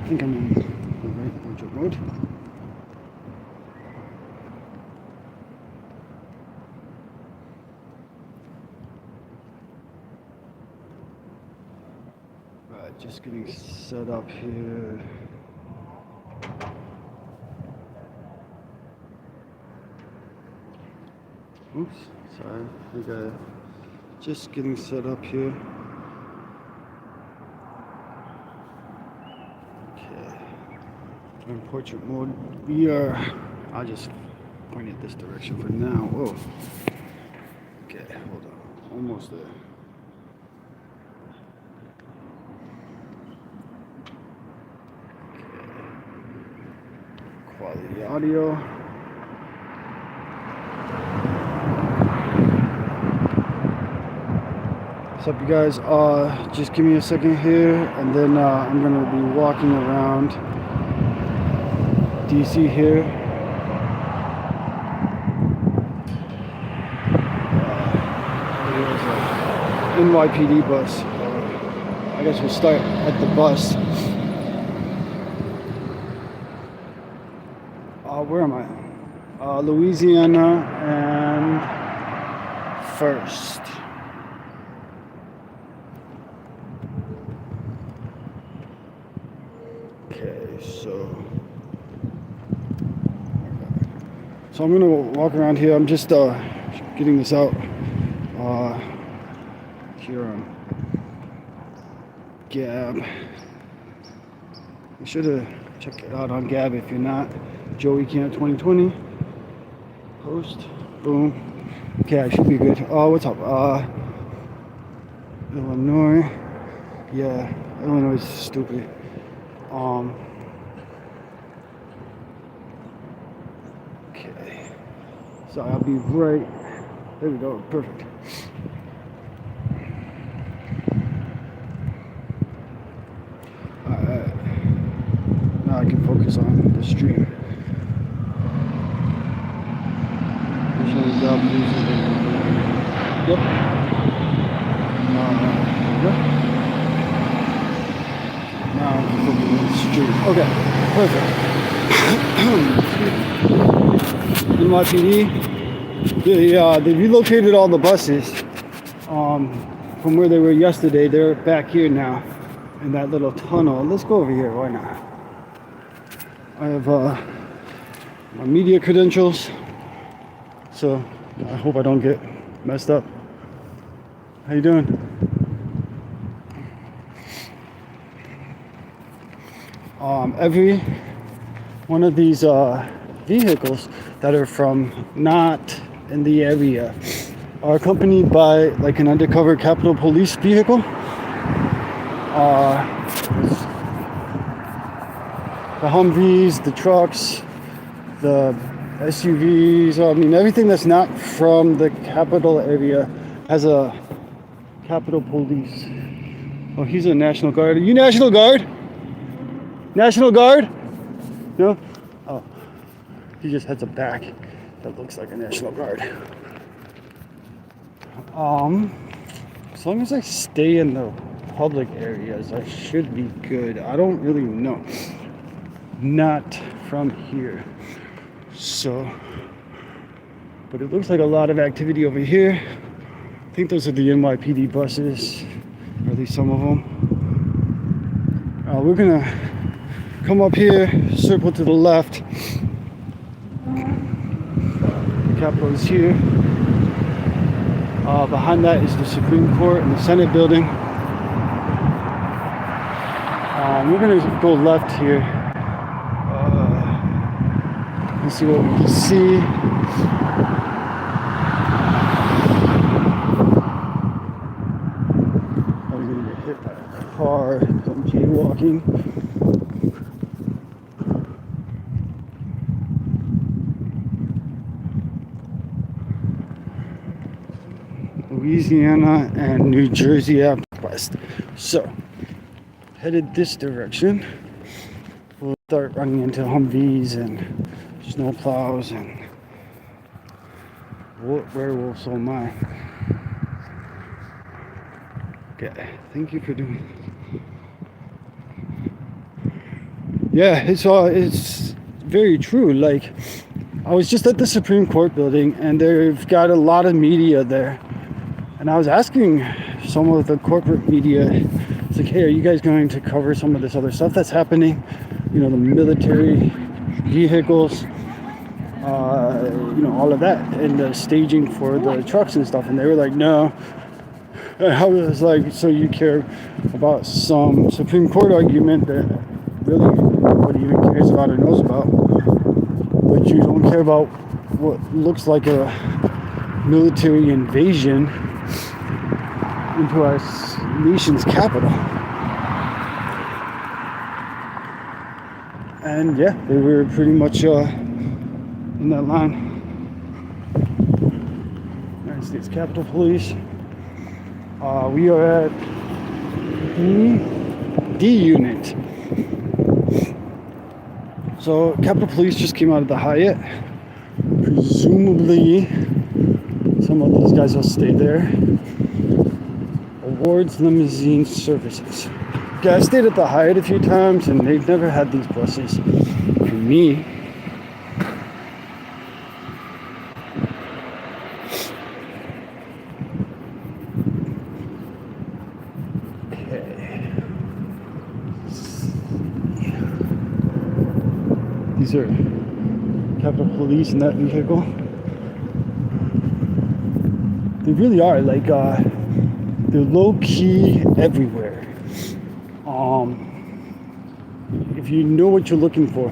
think I'm in the right portrait mode. Right, just getting set up here. Oops, sorry. I think just getting set up here. Okay. We're in portrait mode. I'll just point it this direction for now. Whoa. Okay, hold on. Almost there. Okay. Quality audio. What's up, you guys? Just give me a second here, and then I'm gonna be walking around DC here. There's an NYPD bus. I guess we'll start at the bus. Where am I? Louisiana and First. So I'm gonna walk around here. I'm just getting this out here on Gab. You should have checked it out on Gab if you're not. Joey Camp 2020 post. Boom. Okay, I should be good. What's up? Illinois. Yeah, Illinois is stupid. Okay. So I'll be right. There we go. Perfect. Alright. Now I can focus on the stream. Yep. Yep. Now I'm focusing on the stream. Okay. Perfect. NYPD. They relocated all the buses from where they were yesterday. They're back here now in that little tunnel. Let's go over here. Why not? I have my media credentials, so I hope I don't get messed up. How you doing? Every one of these vehicles that are from not in the area are accompanied by like an undercover Capitol Police vehicle. The Humvees, the trucks, the SUVs, I mean everything that's not from the Capitol area has a Capitol Police. Oh, he's a National Guard. Are you National Guard? National Guard? No? Oh. He just has a back that looks like a National Guard. As long as I stay in the public areas, I should be good. I don't really know. Not from here. So, but it looks like a lot of activity over here. I think those are the NYPD buses, or at least some of them. We're gonna come up here, circle to the left. The Capitol is here. Behind that is the Supreme Court and the Senate building. We're gonna go left here. Let's see what we can see. I'm gonna get hit by a car. I'm jaywalking. Louisiana and New Jersey out west. So, headed this direction. We'll start running into Humvees and snow plows and werewolves. Oh my. Okay, thank you for doing Yeah, it's very true. Like, I was just at the Supreme Court building, and they've got a lot of media there. And I was asking some of the corporate media, it's like, hey, are you guys going to cover some of this other stuff that's happening? You know, the military vehicles, you know, all of that, and the staging for the trucks and stuff. And they were like, no. And I was like, so you care about some Supreme Court argument that really nobody even cares about or knows about, but you don't care about what looks like a military invasion into our nation's capital. And yeah, they were pretty much in that line. United States Capitol Police. We are at D Unit. So Capitol Police just came out of the Hyatt. Presumably some of these guys will stay there. Awards Limousine Services. Okay, I stayed at the Hyatt a few times, and they've never had these buses. For me, okay. These are Capitol Police in that vehicle. They really are like they're low key everywhere. If you know what you're looking for,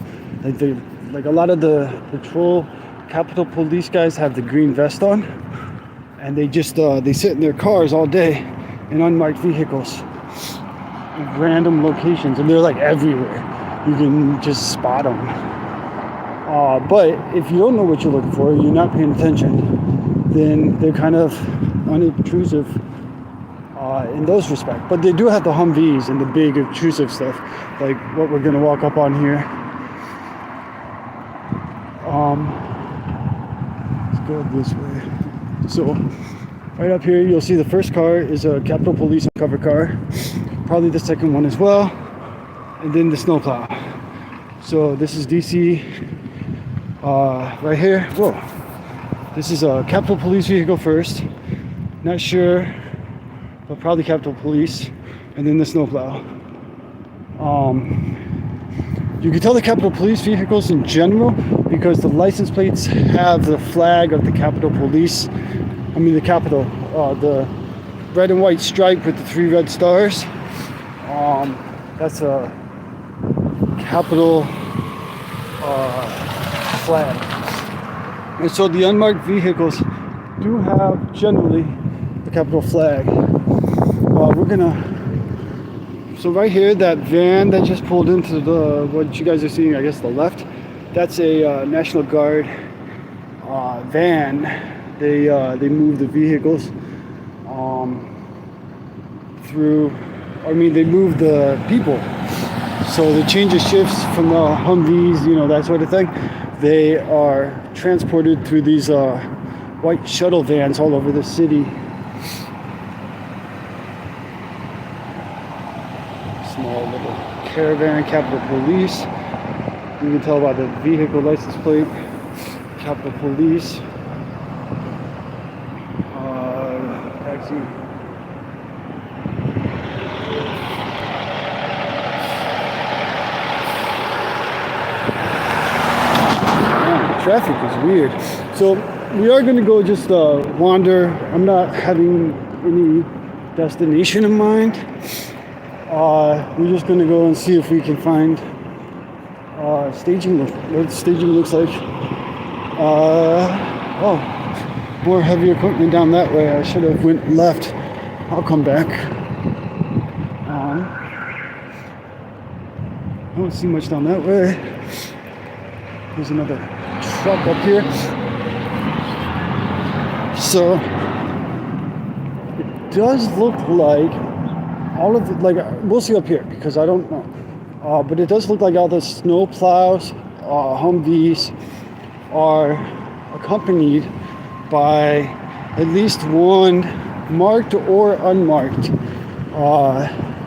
like a lot of the patrol Capitol Police guys have the green vest on, and they just they sit in their cars all day in unmarked vehicles, in random locations, and they're like everywhere. You can just spot them. But if you don't know what you're looking for, you're not paying attention, then they're kind of unobtrusive in those respects. But they do have the Humvees and the big obtrusive stuff, like what we're gonna walk up on here. Let's go this way. So right up here, you'll see the first car is a Capitol Police cover car, probably the second one as well, and then the snowplow. So this is DC. Right here. Whoa. This is a Capitol Police vehicle first. Not sure, but probably Capitol Police, and then the snowplow. You can tell the Capitol Police vehicles in general because the license plates have the flag of the Capitol Police. I mean the Capitol, the red and white stripe with the 3 red stars. That's a Capitol flag. And so the unmarked vehicles do have generally the Capitol flag. So right here, that van that just pulled into what you guys are seeing, I guess the left, that's a National Guard van. They move the vehicles they move the people. So they change the shifts from the Humvees, you know, that sort of thing. They are transported through these white shuttle vans all over the city. Small little caravan, Capitol Police. You can tell by the vehicle license plate, Capitol Police. Taxi. Traffic is weird. So we are going to go just wander. I'm not having any destination in mind. We're just going to go and see if we can find staging. What staging looks like. More heavy equipment down that way. I should have went left. I'll come back. I don't see much down that way. There's another truck up here. So it does look like all of it, like we'll see up here because I don't know. But it does look like all the snow plows, Humvees are accompanied by at least one marked or unmarked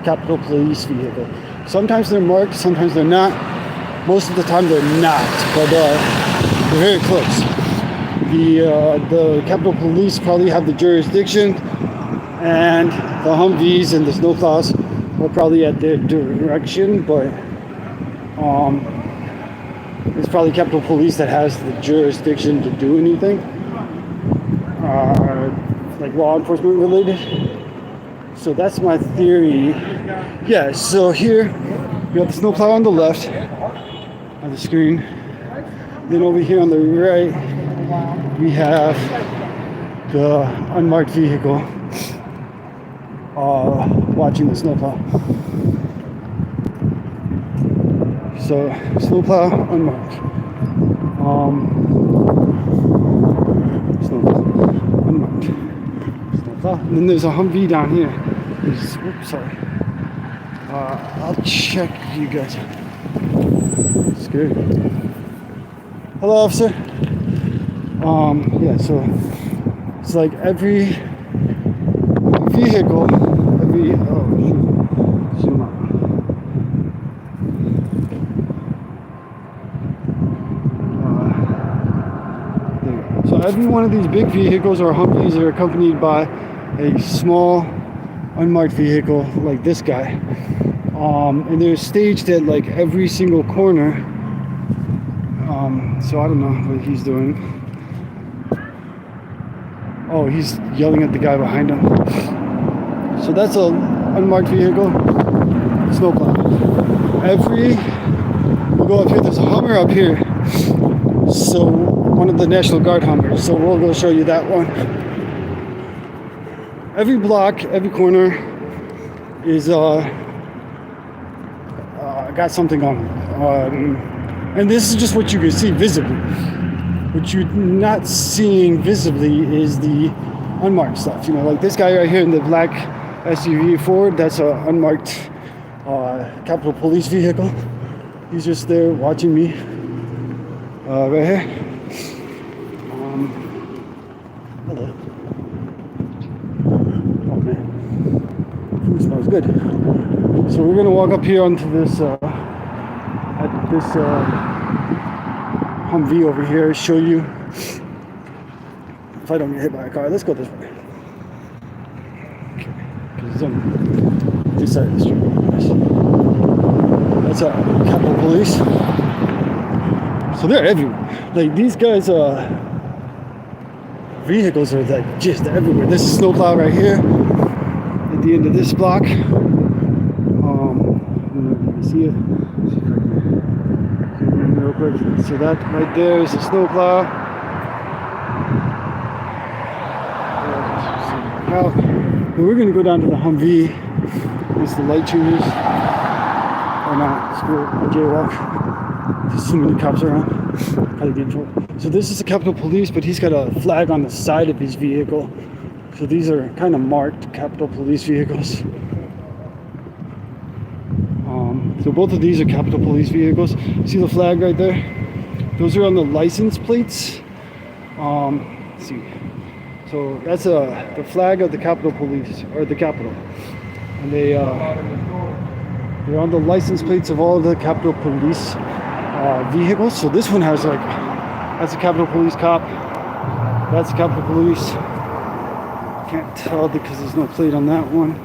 Capitol Police vehicle. Sometimes they're marked, sometimes they're not. Most of the time they're not, but they're very close. The Capitol Police probably have the jurisdiction, and the Humvees and the snowplows are probably at their direction, but it's probably Capitol Police that has the jurisdiction to do anything, like law enforcement related. So that's my theory. Yeah, so here we have the snowplow on the left of the screen. Then over here on the right, we have the unmarked vehicle watching the snowplow. So snowplow unmarked. Snowplow unmarked. Snowplow. And then there's a Humvee down here. Oops, sorry. I'll check you guys. It's good. Hello, officer. Yeah, so it's like every vehicle, zoom out. There you go. So every one of these big vehicles or Humvees are accompanied by a small unmarked vehicle like this guy. And they're staged at like every single corner. So I don't know what he's doing. Oh, he's yelling at the guy behind him. So that's a unmarked vehicle. Snowplow. We'll go up here. There's a Hummer up here. So one of the National Guard Hummers. So we'll go show you that one. Every block, every corner is got something on it. And this is just what you can see visibly. What you're not seeing visibly is the unmarked stuff. You know, like this guy right here in the black SUV Ford, that's an unmarked Capitol Police vehicle. He's just there watching me right here. Hello. Oh man, food smells good. So we're gonna walk up here onto this Humvee over here, show you if I don't get hit by a car. Let's go this way. Okay, because it's on this side of the street. That's Capitol Police. So they're everywhere. Like these guys, vehicles are like just everywhere. This is snowplow right here at the end of this block. I don't know if you can see it. Real quick. So that right there is the snowplow. Now we're gonna go down to the Humvee. It's the light tuners. Or not, screw it, I'll jaywalk. There's so many cops around. Probably get in trouble. So this is the Capitol Police, but he's got a flag on the side of his vehicle. So these are kind of marked Capitol Police vehicles. So both of these are Capitol Police vehicles. See the flag right there? Those are on the license plates. Let's see. So that's the flag of the Capitol Police, or the Capitol. And they're on the license plates of all the Capitol Police vehicles. So this one has like, that's a Capitol Police cop. That's Capitol Police. Can't tell because there's no plate on that one.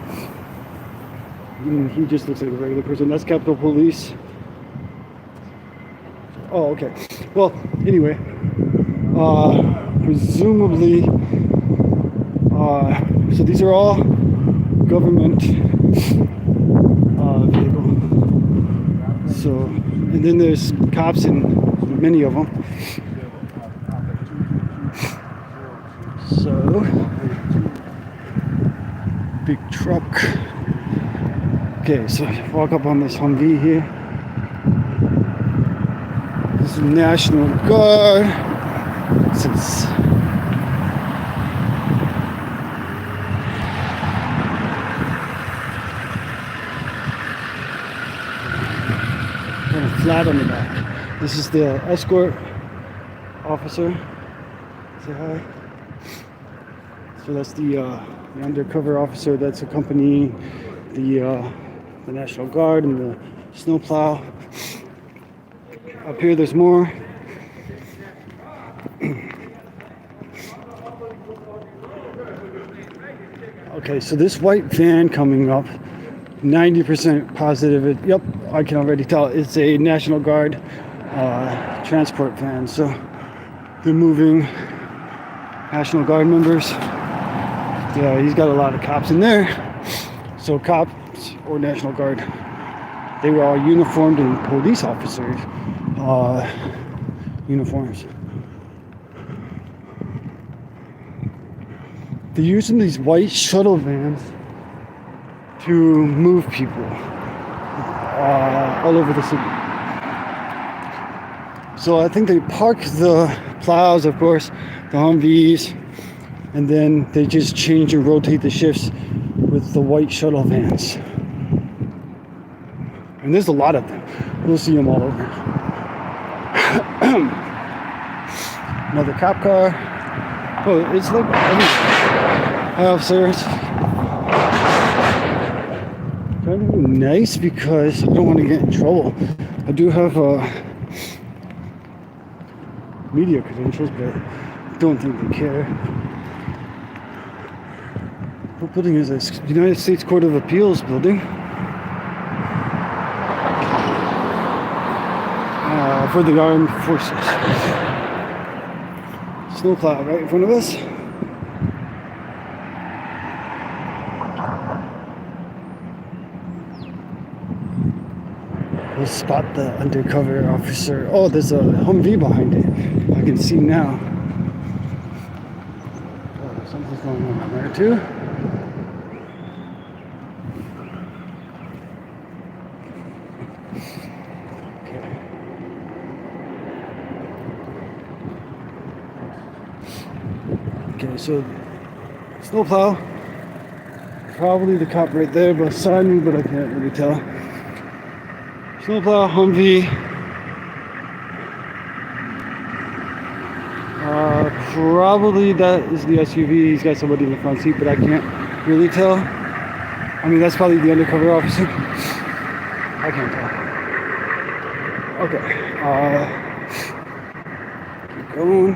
He just looks like a regular person. That's Capitol Police. Oh, okay. Well, anyway, presumably, so these are all government vehicle. So, and then there's cops in many of them. So, big truck. Okay, so walk up on this Humvee here. This is National Guard. Since kind of flat on the back. This is the escort officer. Say hi. So that's the undercover officer that's accompanying the National Guard and the snowplow. Up here, there's more. Okay, so this white van coming up, 90% positive. Yep, I can already tell it's a National Guard transport van. So they're moving National Guard members. Yeah, he's got a lot of cops in there. So cops or National Guard, they were all uniformed in police officers uniforms. They're using these white shuttle vans to move people all over the city. So I think they park the plows, of course, the Humvees, and then they just change and rotate the shifts with the white shuttle vans. And there's a lot of them. We'll see them all over. Another cop car. Oh, it's like hi, officers. Trying to be nice because I don't want to get in trouble. I do have media credentials, but I don't think they care. What building is this? United States Court of Appeals building. For the armed forces. Snowplow right in front of us. We'll spot the undercover officer. Oh, there's a Humvee behind it. I can see now. Oh, something's going on there too. Okay, so snowplow. Probably the cop right there beside me, but I can't really tell. Snowplow, Humvee. Probably that is the SUV. He's got somebody in the front seat, but I can't really tell. I mean, that's probably the undercover officer. I can't tell. Okay. Keep going.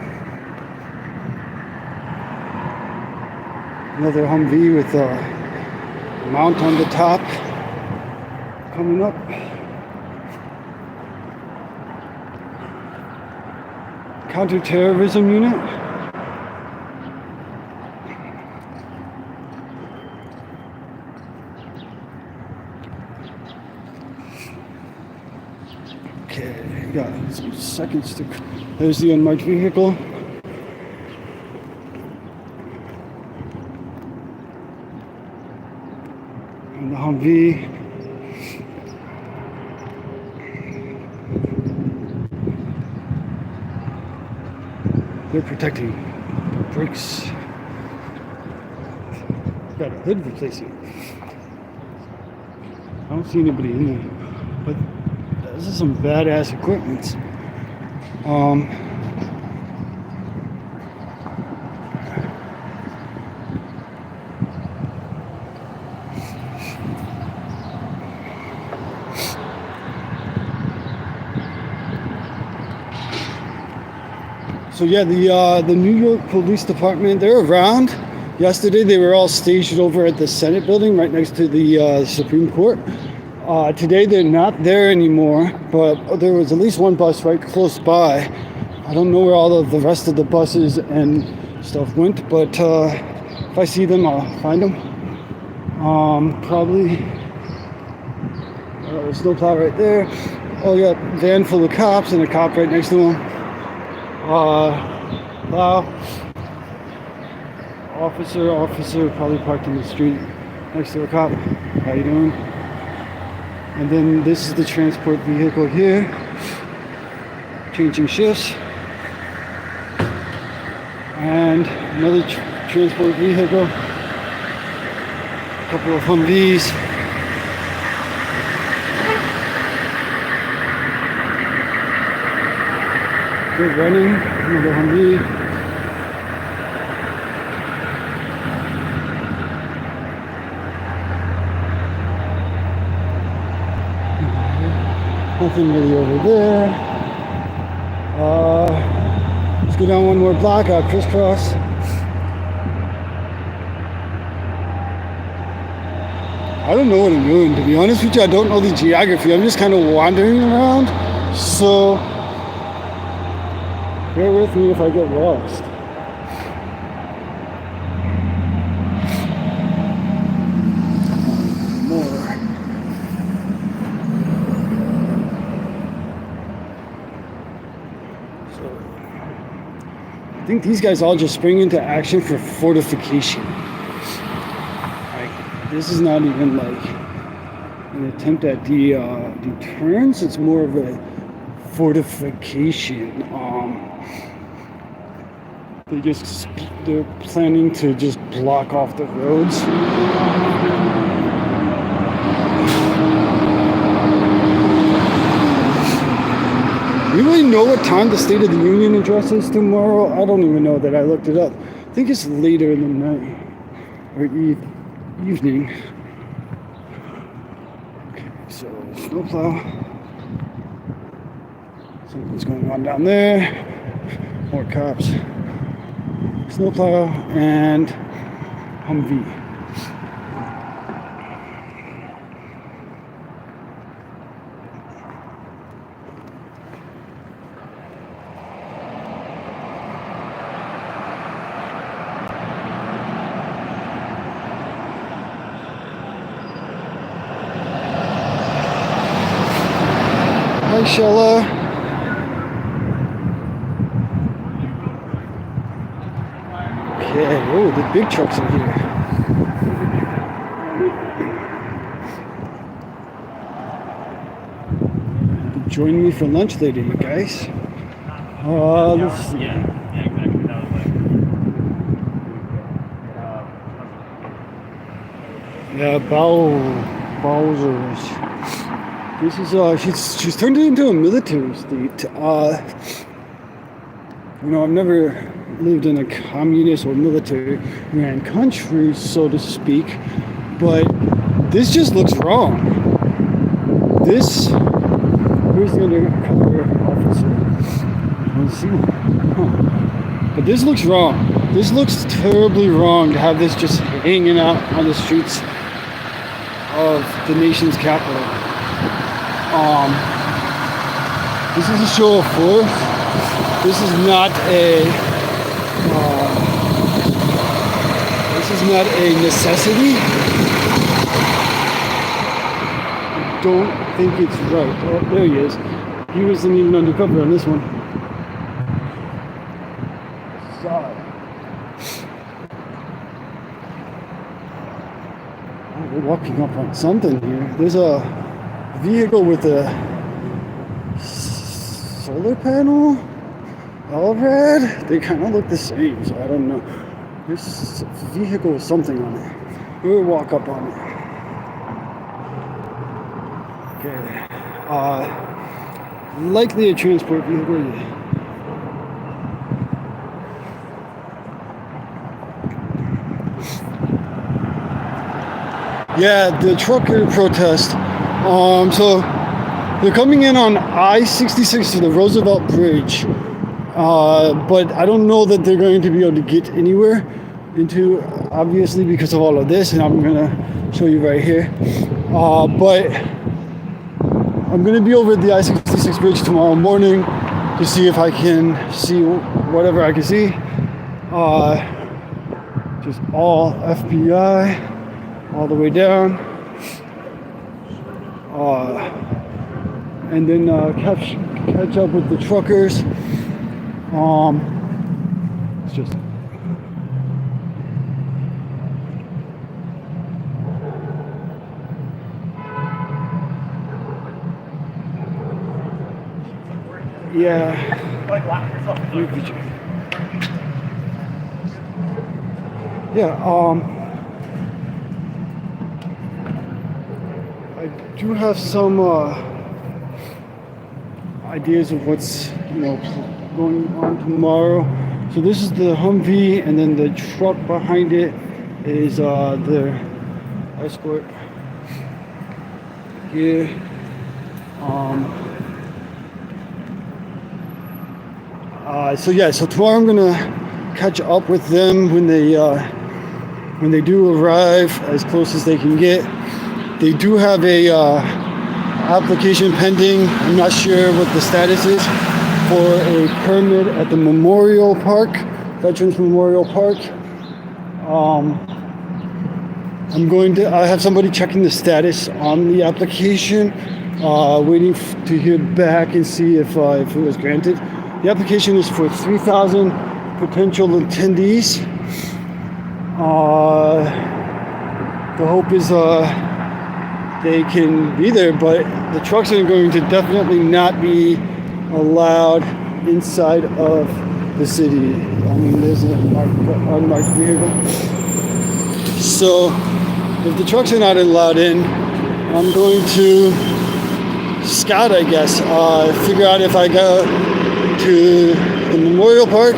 Another Humvee with a mount on the top coming up. Counterterrorism unit. Okay, got some seconds to. There's the unmarked vehicle. And the Humvee. They're protecting the brakes. Got a hood replacing. I don't see anybody in there, but this is some badass equipment. So yeah, the New York Police Department, they're around. Yesterday they were all stationed over at the Senate building right next to the Supreme Court. Today they're not there anymore, but there was at least one bus right close by. I don't know where all of the rest of the buses and stuff went, but if I see them, I'll find them. Probably snowplow right there. Oh yeah, van full of cops and a cop right next to him. Plow. Officer probably parked in the street next to a cop. How you doing? And then this is the transport vehicle here. Changing shifts. And another transport vehicle. A couple of Humvees. Good running, another Humvee. Nothing really over there. go down one more block, crisscross. I don't know what I'm doing, to be honest with you. I don't know the geography. I'm just kind of wandering around. So, bear with me if I get lost. More. So, I think these guys all just spring into action for fortification. This is not even like an attempt at deterrence. It's more of a fortification. They're planning to just block off the roads. You really know what time the State of the Union address is tomorrow? I don't even know that. I looked it up. I think it's later in the night or evening. Okay, so snowplow. Something's going on down there. More cops. Snowplow and Humvee. Hi, Shella. Okay, oh, the big trucks in here. Join me for lunch later, you guys. Let's see. Yeah, exactly. That was like. Yeah, Bowser's. This is she's turned it into a military state. I've never lived in a communist or military ran country, so to speak, but this just looks wrong. Where's the undercover officer? Let's see. But this looks wrong. This looks terribly wrong to have this just hanging out on the streets of the nation's capital. This is a show of force. This is not a necessity. I don't think it's right. Oh, there he is. He wasn't even undercover on this one. Sorry. Oh, we're walking up on something here. There's a vehicle with a solar panel. All red. They kind of look the same, so I don't know. This vehicle with something on it. We'll walk up on it. Okay. Likely a transport vehicle. Yeah, the trucker protest. So they're coming in on I-66 to the Roosevelt Bridge. But I don't know that they're going to be able to get anywhere into, obviously, because of all of this, and I'm gonna show you right here. But I'm gonna be over at the I-66 bridge tomorrow morning to see if I can see whatever I can see. Just all FBI, all the way down. And then catch up with the truckers. It's just yeah. I do have some ideas of what's going on tomorrow. So this is the Humvee, and then the truck behind it is the escort here. So tomorrow I'm gonna catch up with them when they do arrive, as close as they can get. They do have a application pending. I'm not sure what the status is for a permit at the Memorial Park, Veterans Memorial Park. I have somebody checking the status on the application, waiting to hear back and see if it was granted. The application is for 3,000 potential attendees. The hope is they can be there, but the trucks are going to definitely not be allowed inside of the city. I mean, there's an unmarked vehicle. So if the trucks are not allowed in, I'm going to scout, I guess, figure out if I go to the Memorial Park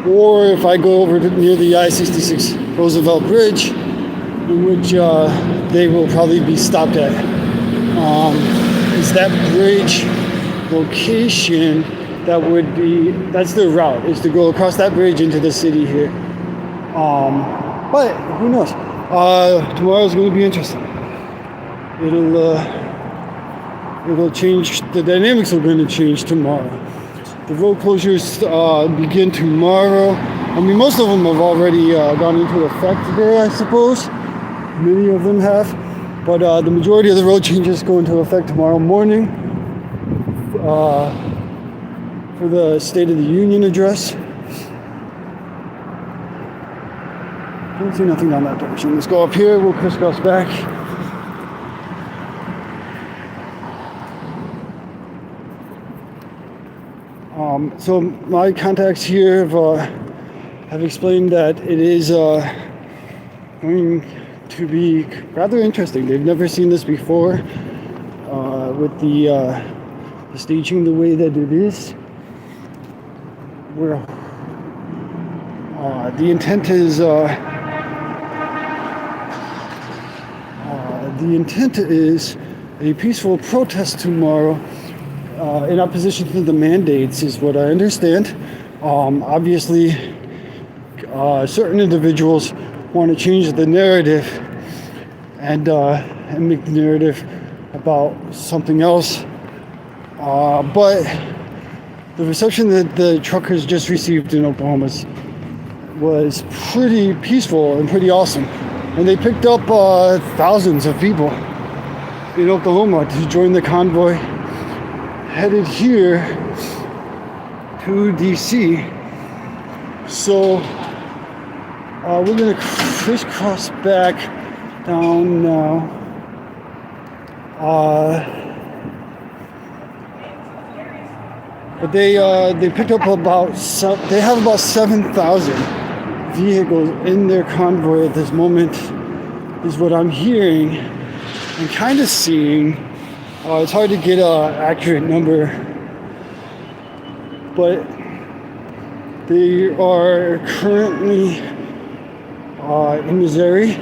or if I go over to near the I-66 Roosevelt Bridge, in which they will probably be stopped at. Is that bridge location that's their route, is to go across that bridge into the city here. But who knows? Tomorrow's going to be interesting. It'll change. The dynamics are going to change tomorrow. The road closures begin tomorrow. I mean, most of them have already gone into effect today, I suppose. Many of them have. But the majority of the road changes go into effect tomorrow morning for the State of the Union address. Don't see nothing down that direction. Let's go up here. We'll crisscross back. So my contacts here have explained that it is going to be rather interesting. They've never seen this before with the staging the way that it is. Where the intent is a peaceful protest tomorrow in opposition to the mandates, is what I understand. Obviously, certain individuals want to change the narrative and make the narrative about something else. But the reception that the truckers just received in Oklahoma was pretty peaceful and pretty awesome. And they picked up thousands of people in Oklahoma to join the convoy headed here to DC. So we're going to crisscross back down now. But they picked up they have about 7,000 vehicles in their convoy at this moment, is what I'm hearing and kind of seeing. It's hard to get an accurate number, but they are currently in Missouri,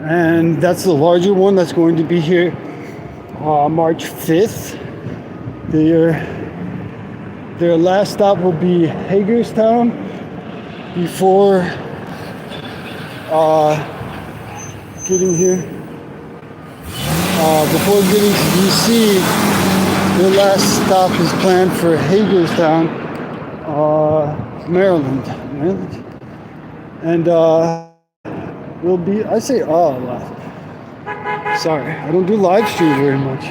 and that's the larger one that's going to be here March 5th. Their last stop will be Hagerstown before getting here. Before getting to DC, their last stop is planned for Hagerstown, Maryland. And will be, I say a lot. Sorry, I don't do live stream very much.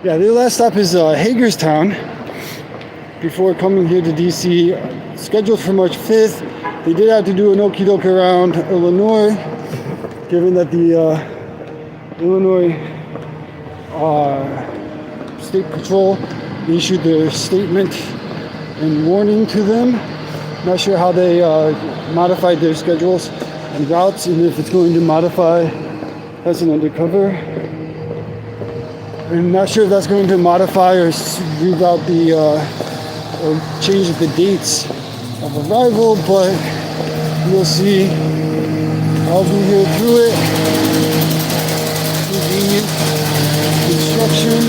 Their last stop is Hagerstown before coming here to DC, scheduled for March 5th. They did have to do an okie doke around Illinois, given that the Illinois State Patrol issued their statement and warning to them. Not sure how they modified their schedules and routes, and if it's going to modify as an undercover. I'm not sure if that's going to modify or reroute or change the dates of arrival, but we'll see. I'll be here through it. Convenient construction.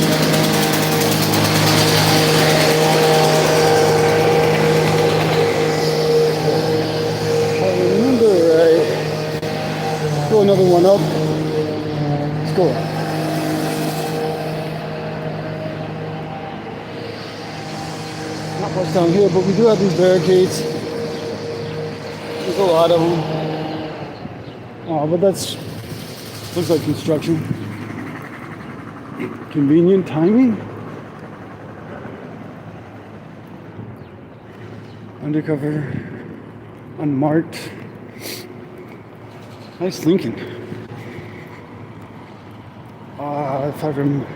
another one up. Let's go. Not much down here, but we do have these barricades. There's a lot of them. But that's looks like construction. Convenient timing. Undercover, unmarked. Nice thinking. If I remember.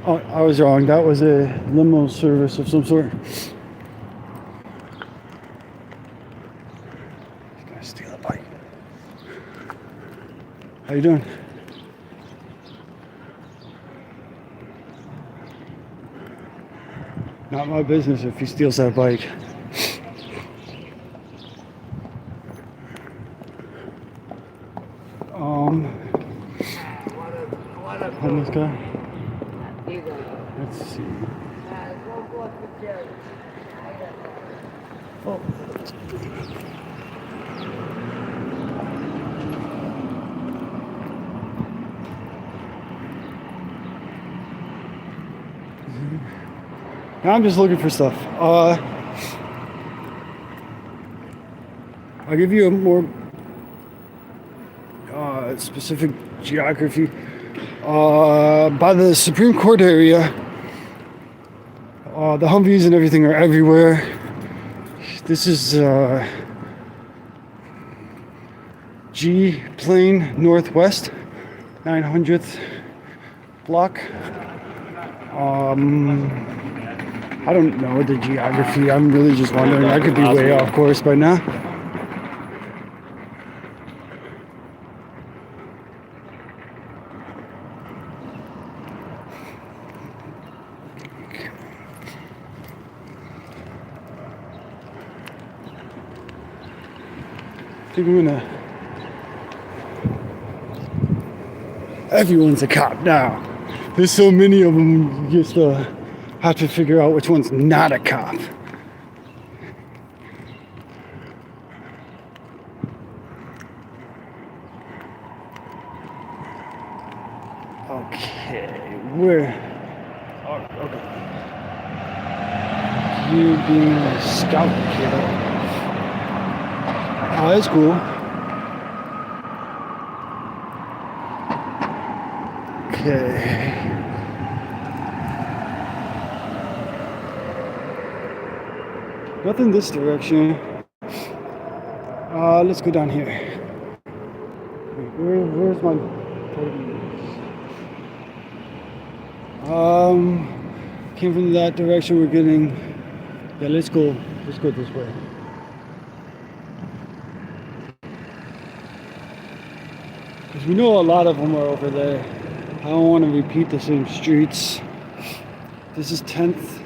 Oh, I was wrong. That was a limo service of some sort. He's gonna steal a bike. How you doing? Not my business if he steals that bike. Homeless guy. Let's see. Oh. Now I'm just looking for stuff. I'll give you a more specific geography. By the Supreme Court area, the Humvees and everything are everywhere. This is G Plain Northwest, 900th block. I don't know the geography. I'm really just wondering. I could be way off course by now. I think we're gonna. Everyone's a cop now. There's so many of them. You just have to figure out which one's not a cop. Okay, where? Oh, okay. You being a scout kiddo. Oh, that's cool. Okay. Nothing this direction. Let's go down here. Wait, where's my... Came from that direction. We're getting... Yeah, let's go this way. Because we know a lot of them are over there. I don't want to repeat the same streets. This is 10th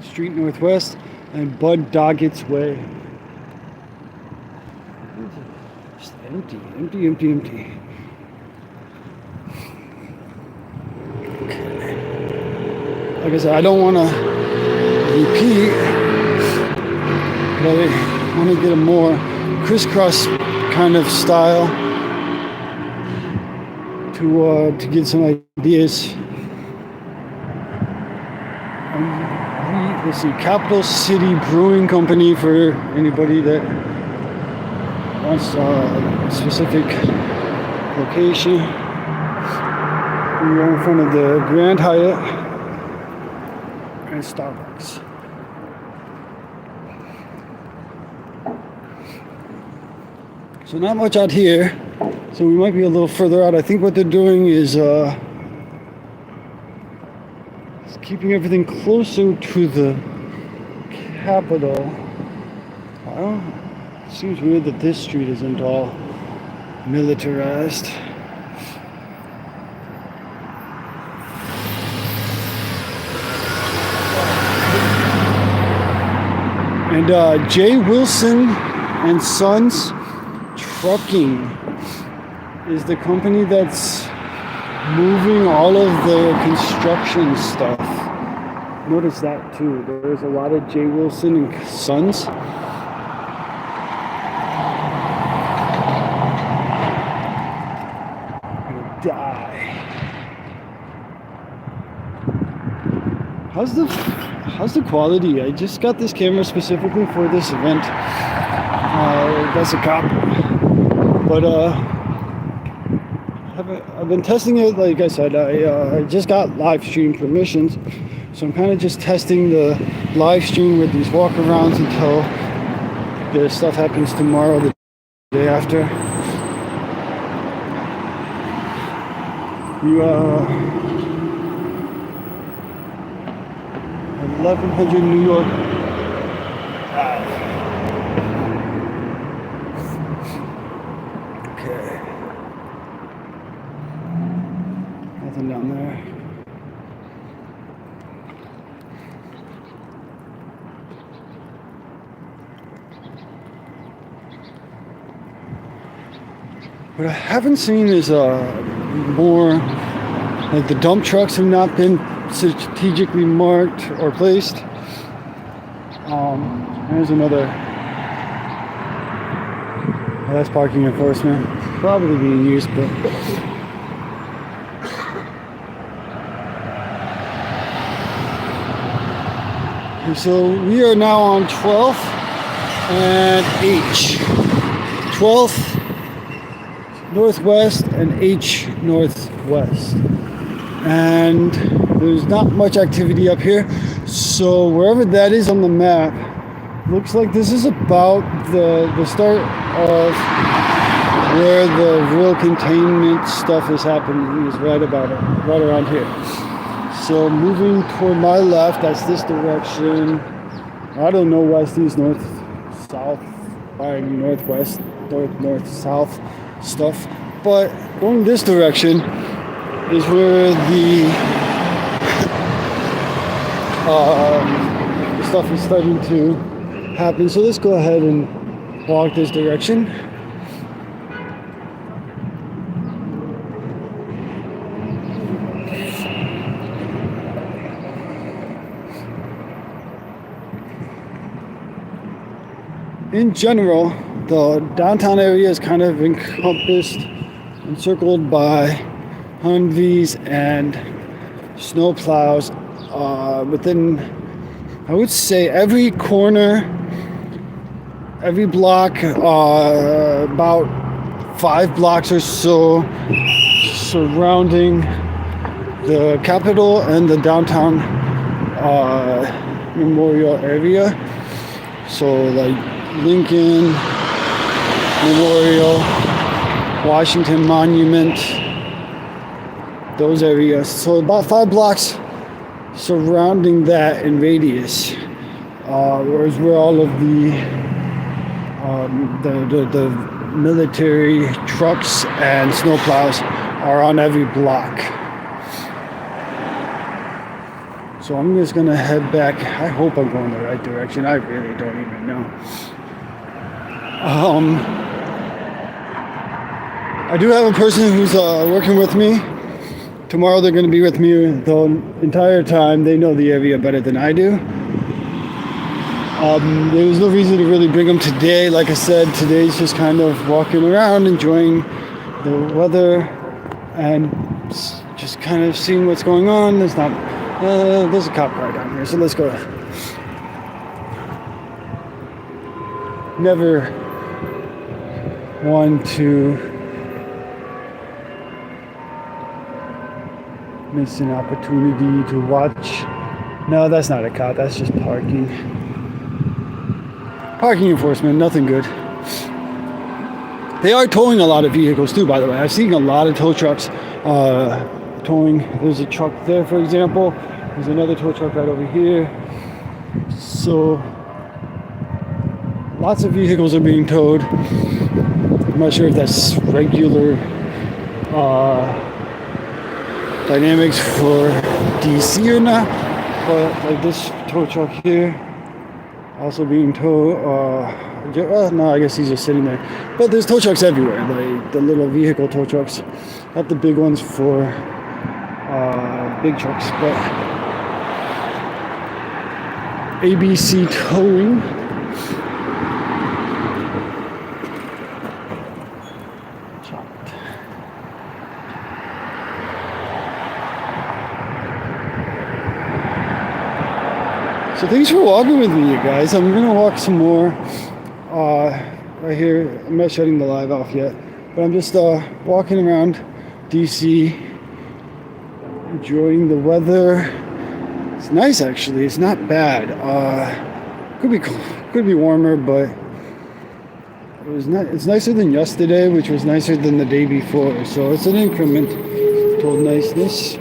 Street Northwest and Bud Doggett's Way. Just empty. Okay. Like I said, I don't want to repeat, but I want to get a more crisscross kind of style to get some ideas. Let's see, Capital City Brewing Company for anybody that wants a specific location. We're in front of the Grand Hyatt and Starbucks. So not much out here. So we might be a little further out. I think what they're doing is keeping everything closer to the Capitol. It seems weird that this street isn't all militarized. And J. Wilson and Sons Trucking is the company that's moving all of the construction stuff. Notice that too. There's a lot of J. Wilson and Sons. how's the quality? I just got this camera specifically for this event. That's a cop, but I've been testing it. Like I said, I just got live stream permissions, so I'm kind of just testing the live stream with these walkarounds until the stuff happens tomorrow, the day after. You 1100 New York. Okay. Nothing down there. What I haven't seen is more like the dump trucks have not been strategically marked or placed. There's another. Well, that's parking enforcement. Probably being used, but. Okay, so we are now on 12th and H. 12th Northwest and H Northwest. And there's not much activity up here. So wherever that is on the map, looks like this is about the start of where the real containment stuff is happening, is right around here. So moving toward my left, that's this direction. I don't know west, east, north, south, or northwest, north, south stuff. But going this direction is where the stuff is starting to happen. So let's go ahead and walk this direction. In general, the downtown area is kind of encompassed, encircled by Humvees and snow plows. Within, I would say, every corner, every block, about 5 blocks or so surrounding the Capitol and the downtown Memorial area. So like Lincoln Memorial, Washington Monument, those areas. So about 5 blocks surrounding that in radius, whereas where all of the military trucks and snowplows are on every block. So I'm just gonna head back. I hope I'm going the right direction. I really don't even know. I do have a person who's working with me. Tomorrow they're going to be with me the entire time. They know the area better than I do. There was no reason to really bring them today. Like I said, today's just kind of walking around, enjoying the weather, and just kind of seeing what's going on. There's a cop car down here, so let's go. Never want to miss an opportunity to watch. No, that's not a cop, that's just parking enforcement. Nothing good. They are towing a lot of vehicles too, by the way. I've seen a lot of tow trucks towing. There's a truck there, for example. There's another tow truck right over here. So lots of vehicles are being towed. I'm not sure if that's regular dynamics for DC or not, but like this tow truck here also being towed. No, I guess he's just sitting there. But there's tow trucks everywhere, like the little vehicle tow trucks, not the big ones for big trucks, but ABC Towing. So thanks for walking with me, you guys. I'm gonna walk some more. Right here, I'm not shutting the live off yet, but I'm just walking around DC, enjoying the weather. It's nice actually. It's not bad. Could be warmer, but it's nicer than yesterday, which was nicer than the day before. So it's an increment toward niceness.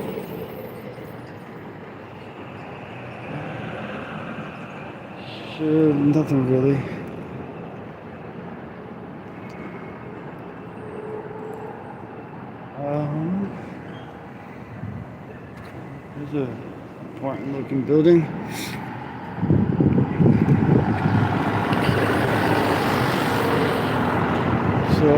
Sure, nothing really. There's a important looking building. So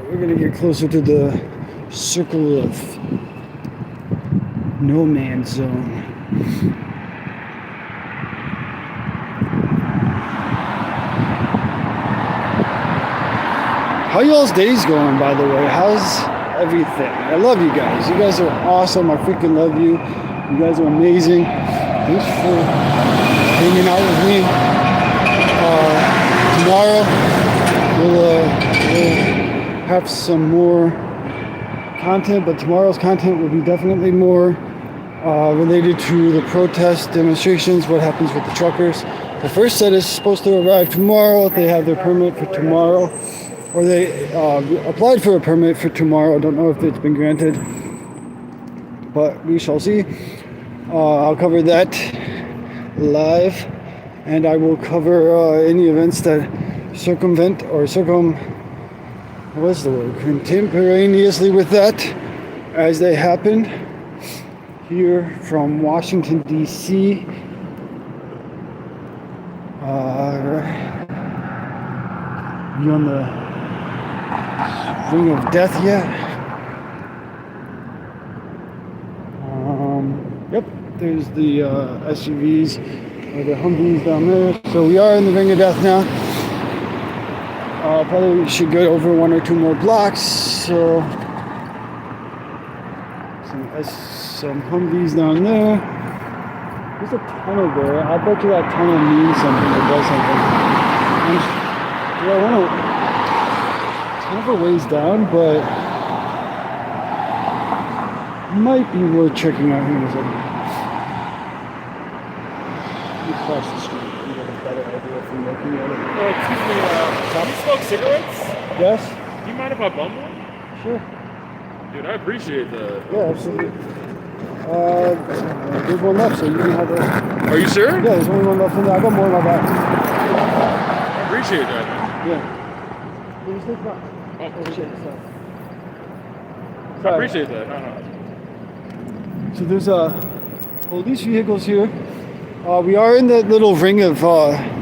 we're gonna get closer to the circle of no man's zone. How y'all's days going, by the way? How's everything? I love you guys. You guys are awesome. I freaking love you. You guys are amazing. Thanks for hanging out with me. Tomorrow we'll have some more content, but tomorrow's content will be definitely more related to the protest demonstrations, what happens with the truckers. The first set is supposed to arrive tomorrow. They have their permit for tomorrow. Or they applied for a permit for tomorrow. Don't know if it's been granted, but we shall see. I'll cover that live, and I will cover any events that what's the word? Contemporaneously with that, as they happen here from Washington, DC. You on the ring of death yet? Yep, there's the SUVs or the Humvees down there. So we are in the ring of death now. Probably should go over one or two more blocks. So some Humvees down there. There's a tunnel there. I bet you that tunnel means something or does something. I want to. It's kind of a ways down, but might be worth checking out here in a second. Across the street, you get a better idea from looking at it. Excuse me, do you smoke cigarettes? Yes? Do you mind if I bum one? Sure. Dude, I appreciate that. Yeah, absolutely. There's one left, so you can have a... Are you sure? Yeah, there's only one left in there. I got more in my back. I appreciate that, man. Yeah. Where's the box? Oh, shit. I appreciate that. So there's police vehicles here. We are in that little ring of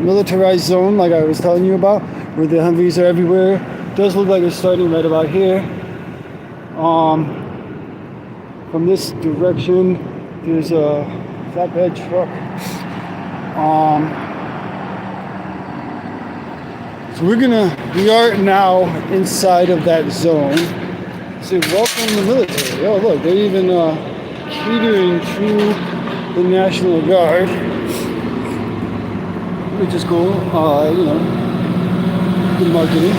militarized zone, like I was telling you about, where the Humvees are everywhere. It does look like it's starting right about here. From this direction, there's a flatbed truck. So we are now inside of that zone. So welcome the military. Oh look, they're even catering to the National Guard, which is cool. Good marketing.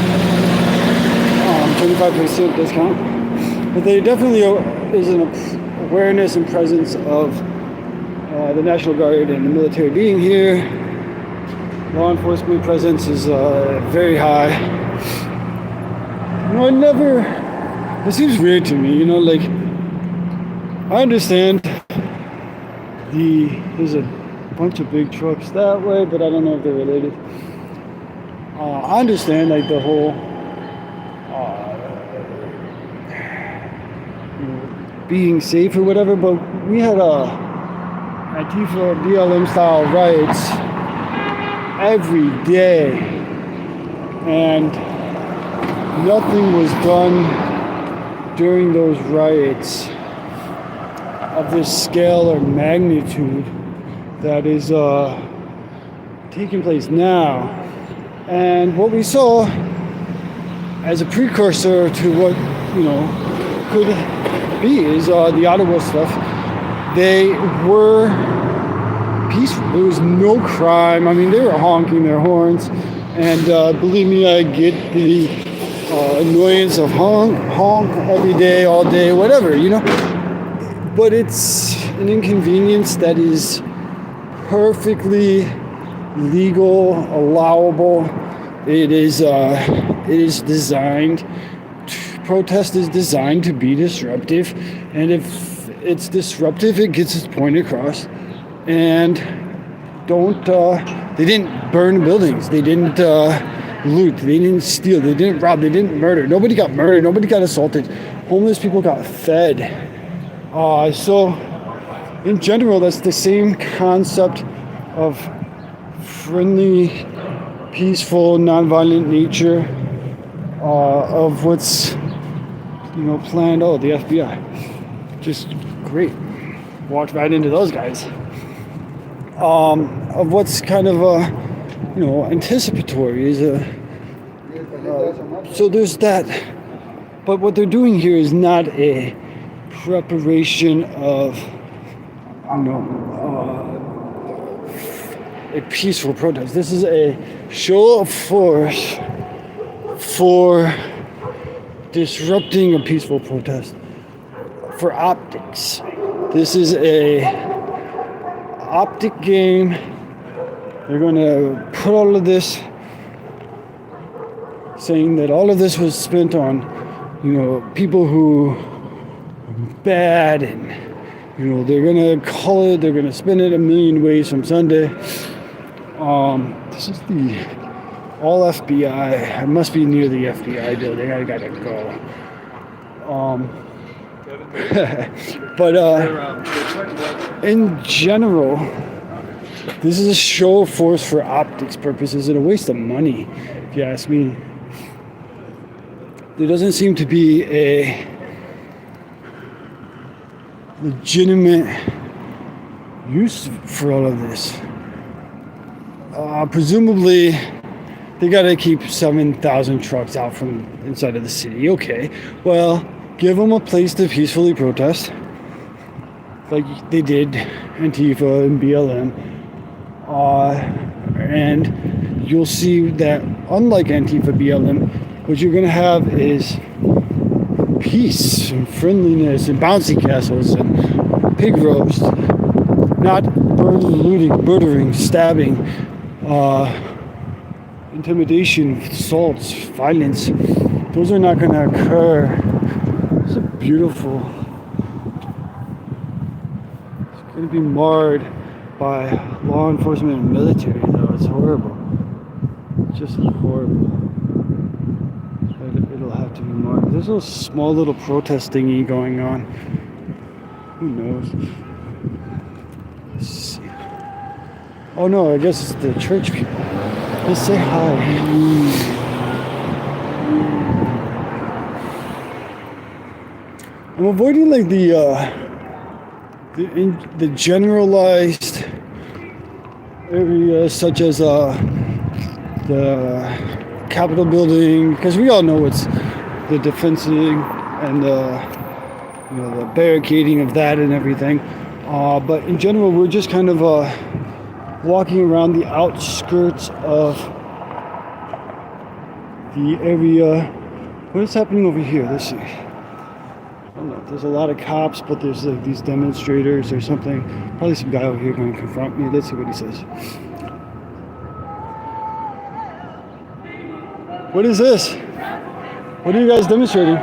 25% discount. But there definitely is an awareness and presence of the National Guard and the military being here. Law enforcement presence is very high. It seems weird to me, like, I understand there's a bunch of big trucks that way, but I don't know if they're related. I understand, like, the whole being safe or whatever, but we had Antifa BLM style riots every day, and nothing was done during those riots of this scale or magnitude that is taking place now. And what we saw as a precursor to what could be is the Ottawa stuff. They were peaceful. There was no crime. I mean, they were honking their horns, and believe me, I get the annoyance of honk every day, all day, whatever, But it's an inconvenience that is perfectly legal, allowable. It is designed. Protest is designed to be disruptive, and if it's disruptive, it gets its point across. And they didn't burn buildings, they didn't loot, they didn't steal, they didn't rob, they didn't murder. Nobody got murdered, nobody got assaulted. Homeless people got fed. So in general, that's the same concept of friendly, peaceful, nonviolent nature of what's planned. Oh, the FBI, just great. Walked right into those guys. Of what's kind of anticipatory is so there's that. But what they're doing here is not a preparation of a peaceful protest. This is a show of force for disrupting a peaceful protest, for optics. This is a optic game. They're going to put all of this, saying that all of this was spent on people who are bad, and they're going to call it, they're going to spin it a million ways from Sunday. This is the all FBI. I must be near the FBI building. I gotta go. But in general, this is a show of force for optics purposes and a waste of money, if you ask me. There doesn't seem to be a legitimate use for all of this. Presumably, they got to keep 7,000 trucks out from inside of the city. Okay, well, give them a place to peacefully protest, like they did Antifa and BLM. And you'll see that, unlike Antifa, BLM, what you're going to have is peace and friendliness and bouncy castles and pig roast, not burning, looting, murdering, stabbing, intimidation, assaults, violence. Those are not going to occur. It's a beautiful. It's going to be marred by law enforcement and military, though. It's horrible. It's just horrible. It'll have to be marred. There's a small little protest thingy going on. Who knows? Let's see. Oh no, I guess it's the church people. Let's say hi. I'm avoiding like the generalized areas such as the Capitol building, because we all know it's the defending and the barricading of that and everything. But in general, we're just kind of walking around the outskirts of the area. What is happening over here? Let's see. I don't know. There's a lot of cops, but there's like these demonstrators or something. Probably some guy over here going to confront me. Let's see what he says. What is this? What are you guys demonstrating?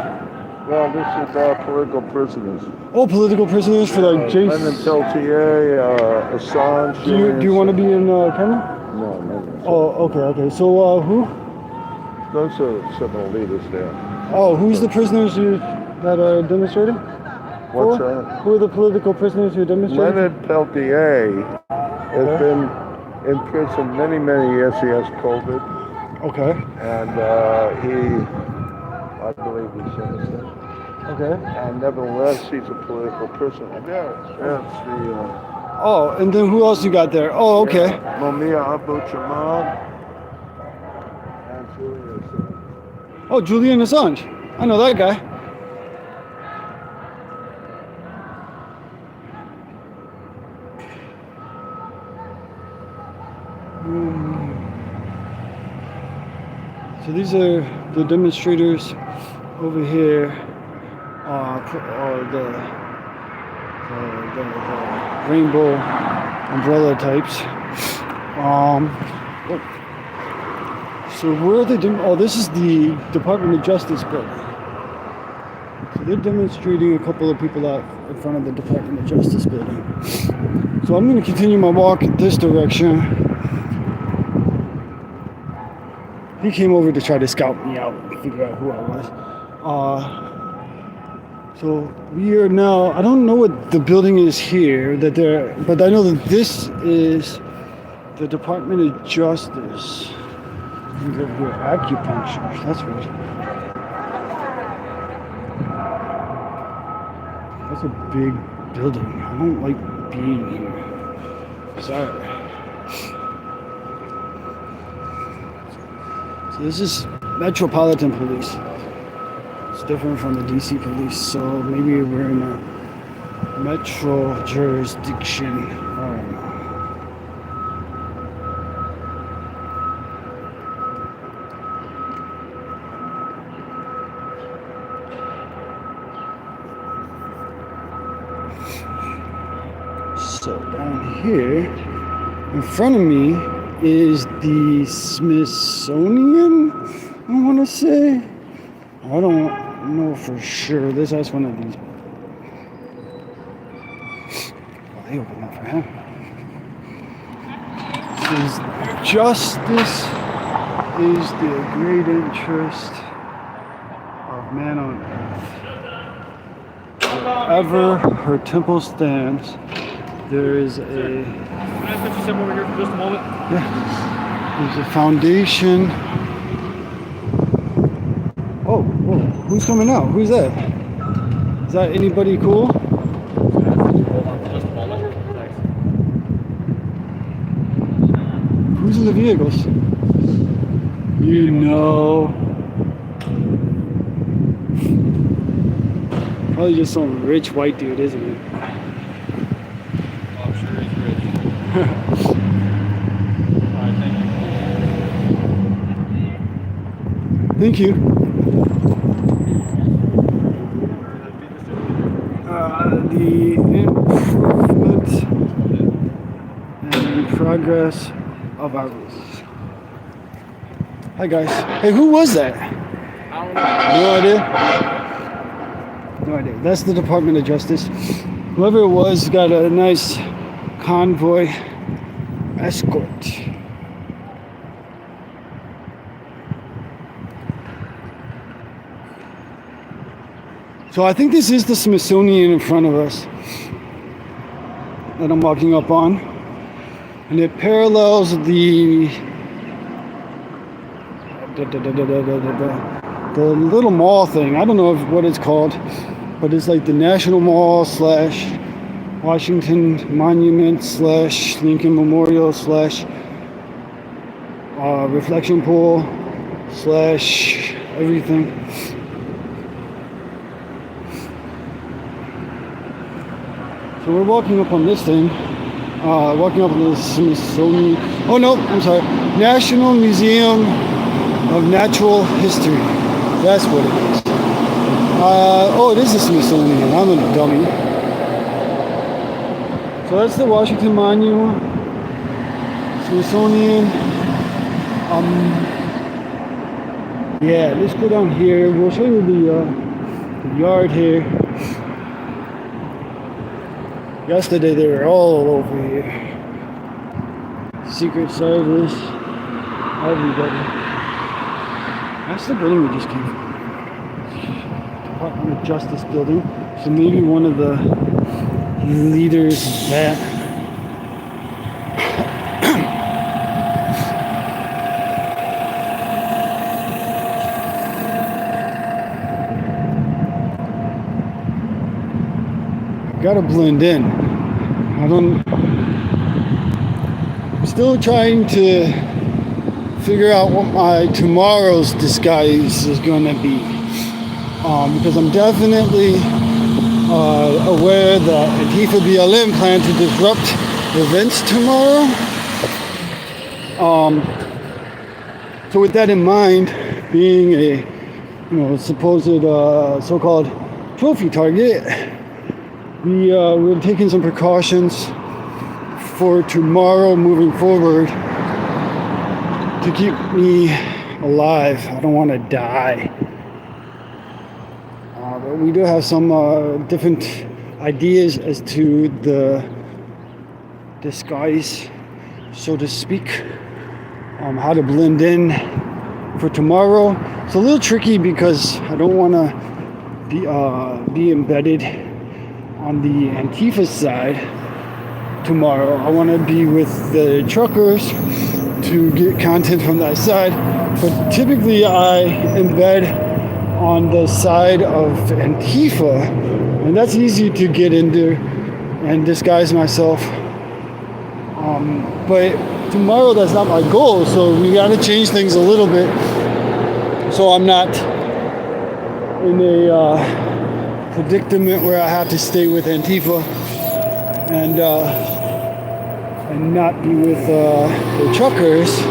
Well, this is political prisoners. Oh, political prisoners for like Jason. Lenin Peltier, Assange. Do you want to be in camera? No. Oh, okay. So who? Those are Seminole leaders there. Oh, who's the prisoners that are demonstrating? What's that? Who are the political prisoners who are demonstrating? Lenin Peltier has been in prison many years. He has COVID. Okay. And I believe he's innocent. Okay. And nevertheless, he's a political prisoner. That's the... Oh, and then who else you got there? Oh, okay. Mumia Abu Jamal and Julius. Oh, Julian Assange. I know that guy. So these are the demonstrators over here, or the rainbow umbrella types. So where are they doing? Oh, this is the Department of Justice building. So they're demonstrating a couple of people out in front of the Department of Justice building. So I'm going to continue my walk in this direction. He came over to try to scout me out and figure out who I was. So we are now, I don't know what the building is here, but I know that this is the Department of Justice. Things over here, acupuncture, that's weird. That's a big building. I don't like being here. Sorry. So this is Metropolitan Police. It's different from the DC Police, so maybe we're in a metro jurisdiction. I don't know. So down here, in front of me, is the Smithsonian, I want to say. I don't know for sure. This has one of these. Well, they opened up for him. It says, justice is the great interest of man on earth. Wherever her temple stands, there is a... Can I ask you to step over here for just a moment? Yeah. There's a foundation. Oh, whoa. Who's coming out? Who's that? Is that anybody cool? Hold on for just a moment. Thanks. Who's in the vehicles? You know. Probably just some rich white dude, isn't it? I'm sure he's rich. Alright, thank you. Thank you. The improvement and progress of our rules. Hi guys. Hey, who was that? No idea. No idea. That's the Department of Justice. Whoever it was got a nice convoy escort. So I think this is the Smithsonian in front of us that I'm walking up on. And it parallels the little mall thing. I don't know what it's called, but it's like the National Mall / Washington Monument / Lincoln Memorial / Reflection Pool / everything. So we're walking up on this thing, walking up on the Smithsonian. Oh no, I'm sorry. National Museum of Natural History. That's what it is. Oh, it is the Smithsonian. I'm a dummy. So that's the Washington Monument, Smithsonian. Yeah, let's go down here. We'll show you the yard here. Yesterday they were all over here. Secret Service, everybody. That's the building we just came from. Department of Justice building. So maybe one of the leaders of that. Gotta blend in. I'm still trying to figure out what my tomorrow's disguise is going to be. Because I'm definitely aware that Antifa BLM plan to disrupt events tomorrow. So with that in mind, being a supposed so-called trophy target, we're taking some precautions for tomorrow moving forward to keep me alive. I don't want to die. But we do have some different ideas as to the disguise, so to speak, how to blend in for tomorrow. It's a little tricky because I don't want to be embedded on the Antifa side tomorrow. I want to be with the truckers to get content from that side, but typically I embed on the side of Antifa, and that's easy to get into and disguise myself. But tomorrow that's not my goal, so we got to change things a little bit so I'm not in a predicament where I have to stay with Antifa and not be with the truckers,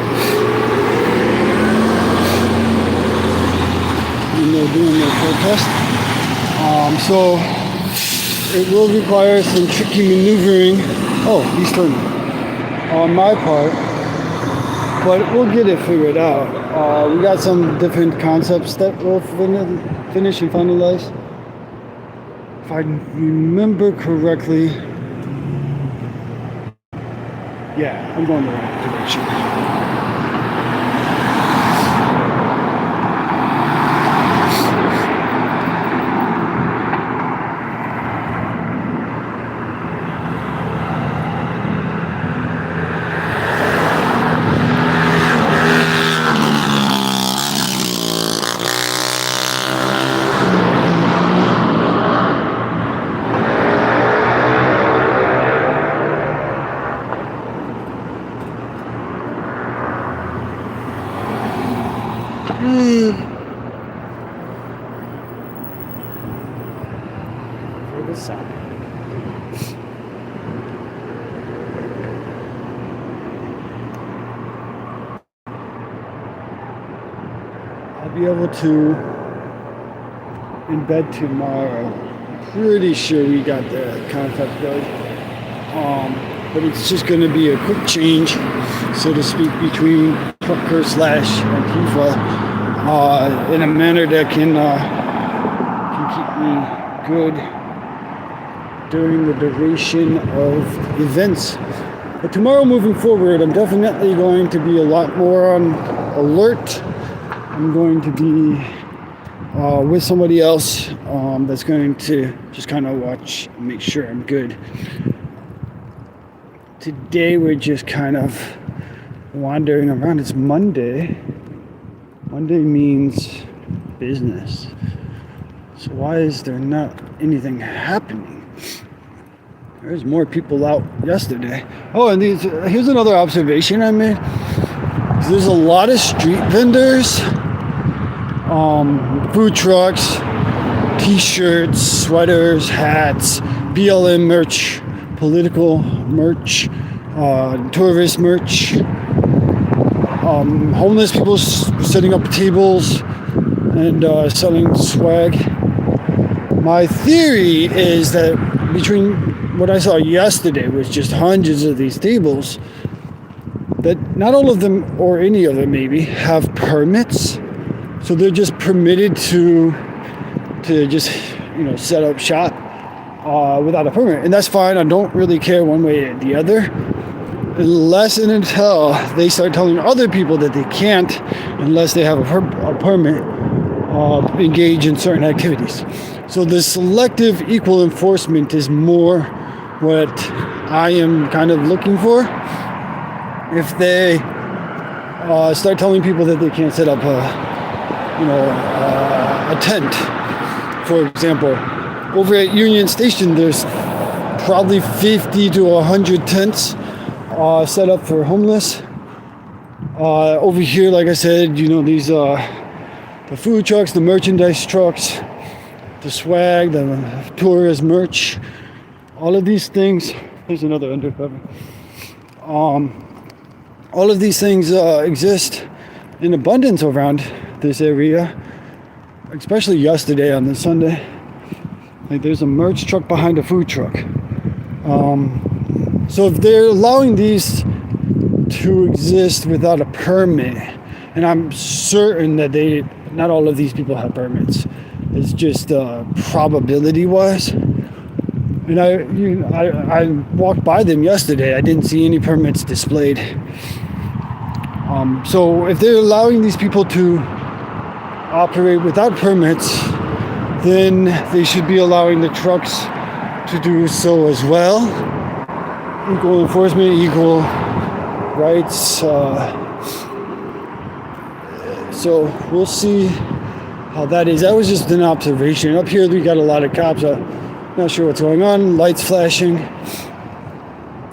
doing their protest. So it will require some tricky maneuvering. Oh, he's turning on my part, but we'll get it figured out. We got some different concepts that we'll finish and finalize. If I remember correctly, yeah, I'm going the right direction. For the sun. I'll be able to embed tomorrow. Pretty sure we got the concept good. But it's just going to be a quick change, so to speak, between trucker / Antifa in a manner that can keep me good during the duration of events. But tomorrow moving forward, I'm definitely going to be a lot more on alert. I'm going to be with somebody else that's going to just kind of watch and make sure I'm good. Today we're just kind of wandering around. It's Monday. Monday means business. So why is there not anything happening? There's more people out yesterday. Oh, and here's another observation I made. There's a lot of street vendors, food trucks, t-shirts, sweaters, hats, BLM merch, political merch, tourist merch, homeless people setting up tables and selling swag. My theory is that between what I saw yesterday was just hundreds of these tables, that not all of them, or any of them maybe, have permits. So they're just permitted to just set up shop without a permit, and that's fine. I don't really care one way or the other, unless and until they start telling other people that they can't, unless they have a permit, engage in certain activities. So the selective equal enforcement is more what I am kind of looking for. If they start telling people that they can't set up a tent, for example, over at Union Station, there's probably 50 to 100 tents set up for homeless. Over here, like I said, you know, these the food trucks, the merchandise trucks, the swag, the tourist merch, all of these things. There's another undercover. All of these things exist in abundance around this area, especially yesterday on the Sunday. Like there's a merch truck behind a food truck. So if they're allowing these to exist without a permit, and I'm certain that not all of these people have permits. It's just probability wise. And I walked by them yesterday. I didn't see any permits displayed. So if they're allowing these people to operate without permits, then they should be allowing the trucks to do so as well. Equal enforcement, equal rights. So we'll see how that is. That was just an observation. Up here we got a lot of cops. Not sure what's going on. Lights flashing.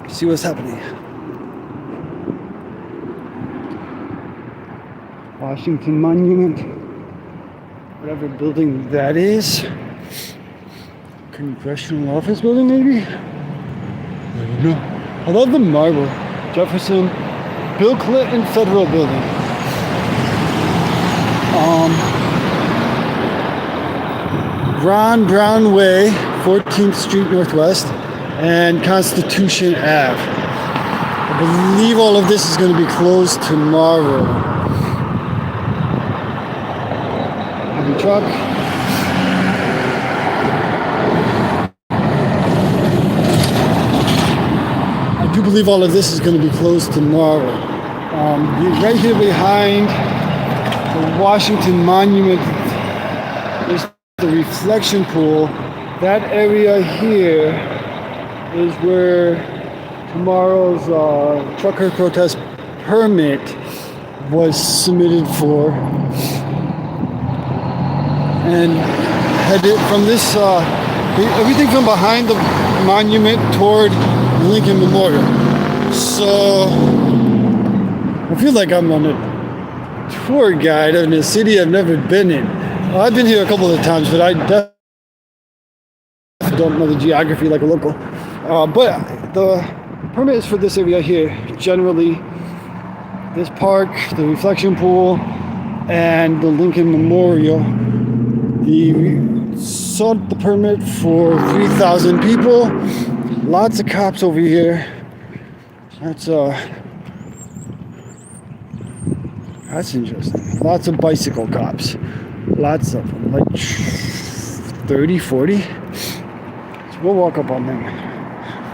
See what's happening. Washington Monument. Whatever building that is. Congressional Office Building, maybe? I don't know. I love the marble. Jefferson, Bill Clinton Federal Building. Ron Brown Way, 14th Street Northwest, and Constitution Ave. I believe all of this is going to be closed tomorrow. Heavy truck. I do believe all of this is going to be closed tomorrow. Right here behind the Washington Monument is the reflection pool. That area here is where tomorrow's trucker protest permit was submitted for. And headed from this, everything from behind the monument toward Lincoln Memorial. So I feel like I'm on a tour guide in a city I've never been in. I've been here a couple of times, but I definitely don't know the geography like a local. But the permit is for this area here. Generally, this park, the reflection pool, and the Lincoln Memorial. We sought the permit for 3,000 people. Lots of cops over here. That's interesting. Lots of bicycle cops. Lots of them, like 30, 40. So we'll walk up on them.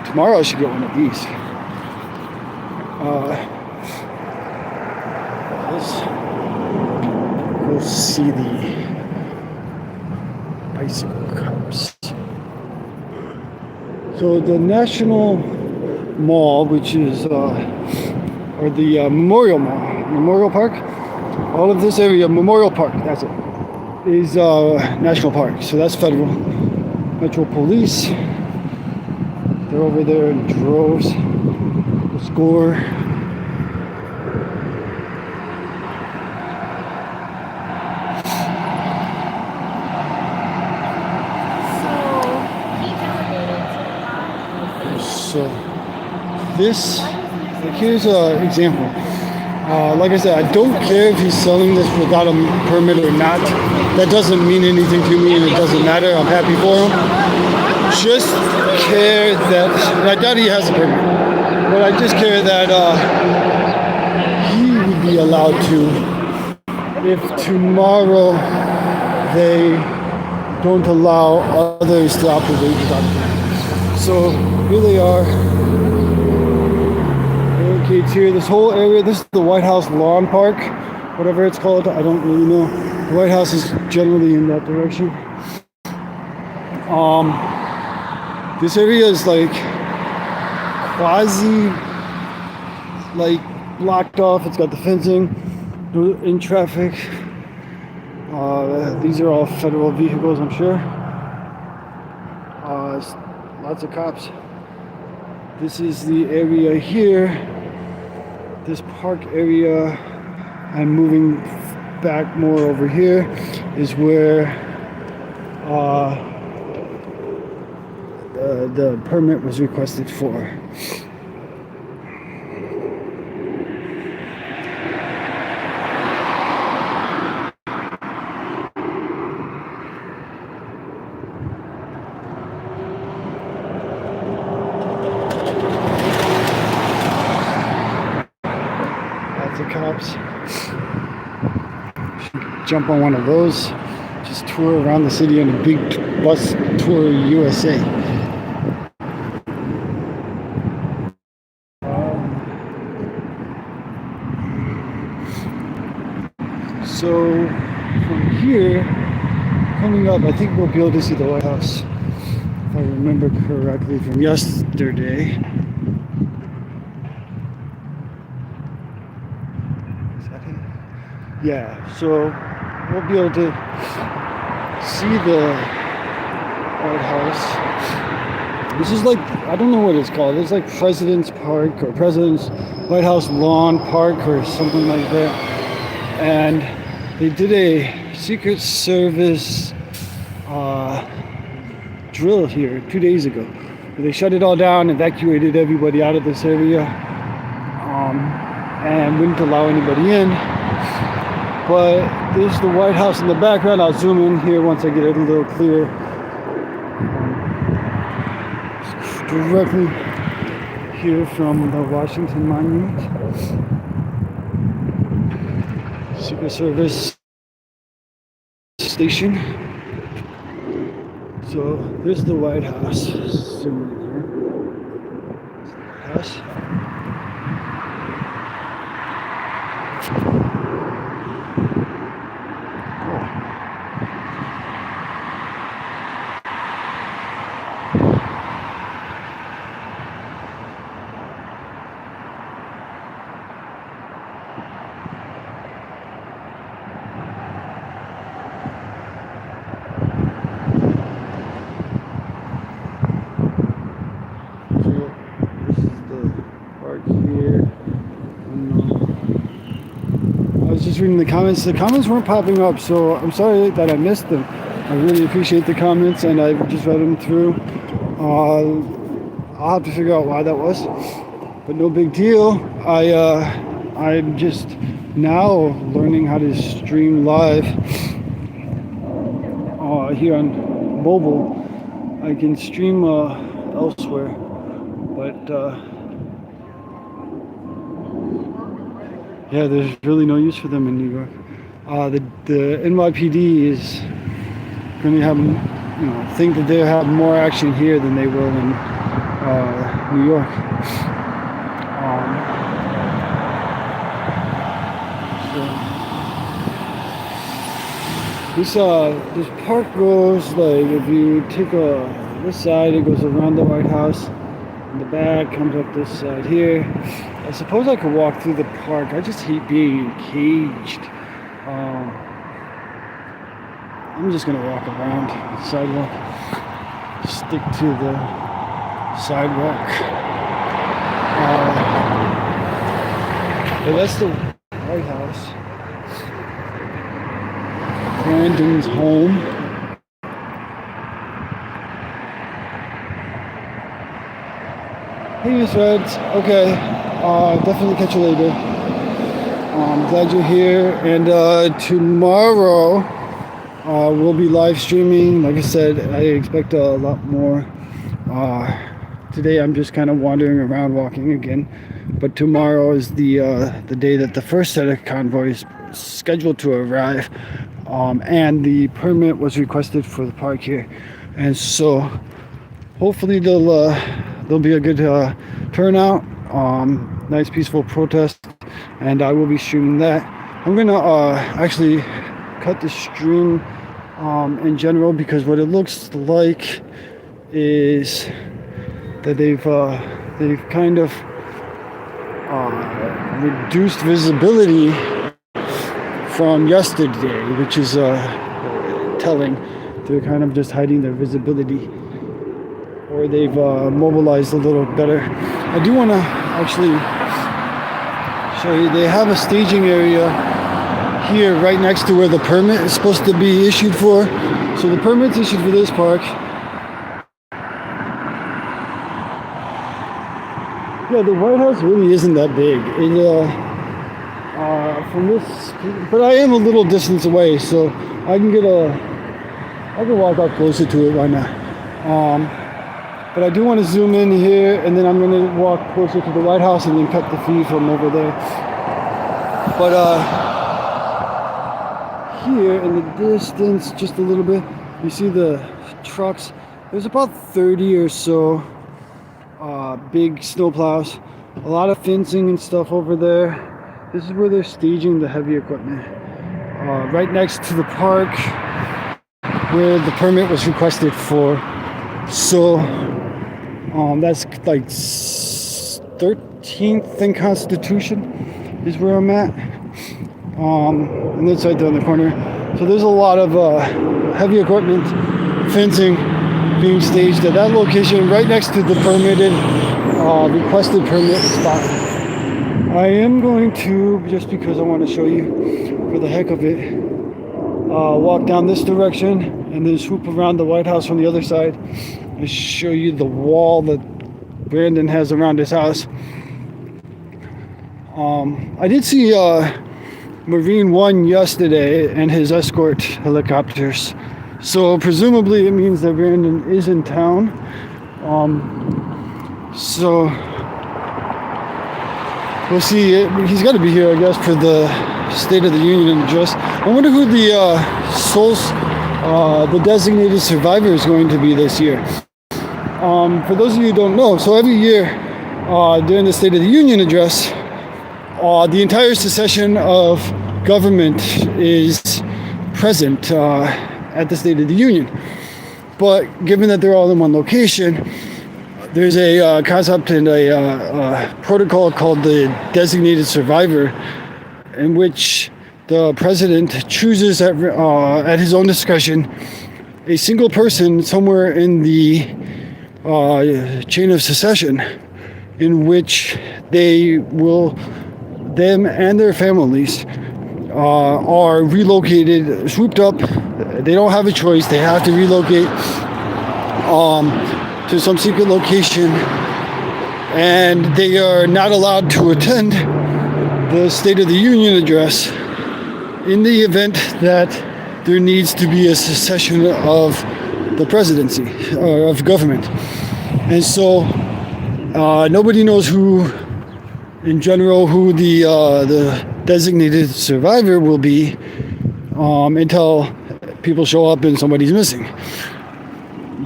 Tomorrow I should get one of these. Let's see the bicycle cops. So the National Mall, which is, or the Memorial Mall, Memorial Park, all of this area, Memorial Park, that's it, is National Park. So that's federal. Metro Police, they're over there in droves. The score. So this, like here's an example. Like I said, I don't care if he's selling this without a permit or not. That doesn't mean anything to me, and it doesn't matter. I'm happy for him. Just care that, and I doubt he has a permit, but I just care that he would be allowed to, if tomorrow they don't allow others to operate without a permit. So here they are. Barricades here. This whole area, this is the White House Lawn Park, whatever it's called. I don't really know. The White House is generally in that direction. This area is like quasi, like blocked off. It's got the fencing, in traffic. These are all federal vehicles, I'm sure. Lots of cops. This is the area here this park area and moving back more over here is where the permit was requested for. Lots of cops. Jump on one of those. Just tour around the city on a big bus tour USA. So from here, coming up, I think we'll be able to see the White House, if I remember correctly from yesterday. Is that it? Yeah, so we'll be able to see the White House. This is like, I don't know what it's called. It's like President's Park or President's White House Lawn Park or something like that. And they did a Secret Service drill here 2 days ago. They shut it all down, evacuated everybody out of this area, and wouldn't allow anybody in. But there's the White House in the background. I'll zoom in here once I get it a little clearer. Directly here from the Washington Monument. Secret Service station. So there's the White House. Zoom in here. White House. Just reading the comments. The comments weren't popping up, so I'm sorry that I missed them. I really appreciate the comments, and I just read them through. I'll have to figure out why that was, but no big deal. I'm just now learning how to stream live here on mobile. I can stream elsewhere, but yeah, there's really no use for them in New York. The NYPD is going to have, think that they'll have more action here than they will in New York. This park goes like, if you take this side, it goes around the White House. In the back comes up this side here. I suppose I could walk through the park. I just hate being caged. I'm just gonna walk around the sidewalk. Stick to the sidewalk. But that's the White House. Brandon's home. Hey, Miss Reds. Okay. Definitely catch you later. I'm glad you're here. And tomorrow we'll be live streaming. Like I said, I expect a lot more. Today I'm just kind of wandering around, walking again. But tomorrow is the day that the first set of convoys scheduled to arrive. And the permit was requested for the park here. And so hopefully there'll be a good turnout. Nice peaceful protest, and I will be streaming that. I'm gonna actually cut the stream in general, because what it looks like is that they've kind of reduced visibility from yesterday, which is telling. They're kind of just hiding their visibility, or they've mobilized a little better. I do want to actually show you. They have a staging area here right next to where the permit is supposed to be issued for. So the permit's issued for this park. Yeah, the White House really isn't that big. From this, but I am a little distance away, so I can walk up closer to it. Why not? But I do want to zoom in here, and then I'm going to walk closer to the White House and then cut the feed from over there. But here in the distance, just a little bit, you see the trucks. There's about 30 or so big snowplows, a lot of fencing and stuff over there. This is where they're staging the heavy equipment. Right next to the park where the permit was requested for. So that's like 13th and Constitution is where I'm at. And that's right there in the corner. So there's a lot of heavy equipment, fencing being staged at that location right next to the permitted, requested permit spot. I am going to, just because I want to show you for the heck of it, walk down this direction and then swoop around the White House from the other side and show you the wall that Brandon has around his house. I did see Marine One yesterday and his escort helicopters, so presumably it means that Brandon is in town. So we'll see. He's got to be here, I guess, for the State of the Union address. I wonder who the designated survivor is going to be this year. For those of you who don't know, so every year during the State of the Union address, the entire secession of government is present at the State of the Union. But given that they're all in one location, there's a concept and a protocol called the designated survivor, in which the president chooses at his own discretion a single person somewhere in the chain of secession, in which them and their families are relocated, swooped up. They don't have a choice. They have to relocate to some secret location, and they are not allowed to attend the State of the Union address in the event that there needs to be a secession of the presidency or of government. And so nobody knows who, in general, who the designated survivor will be until people show up and somebody's missing.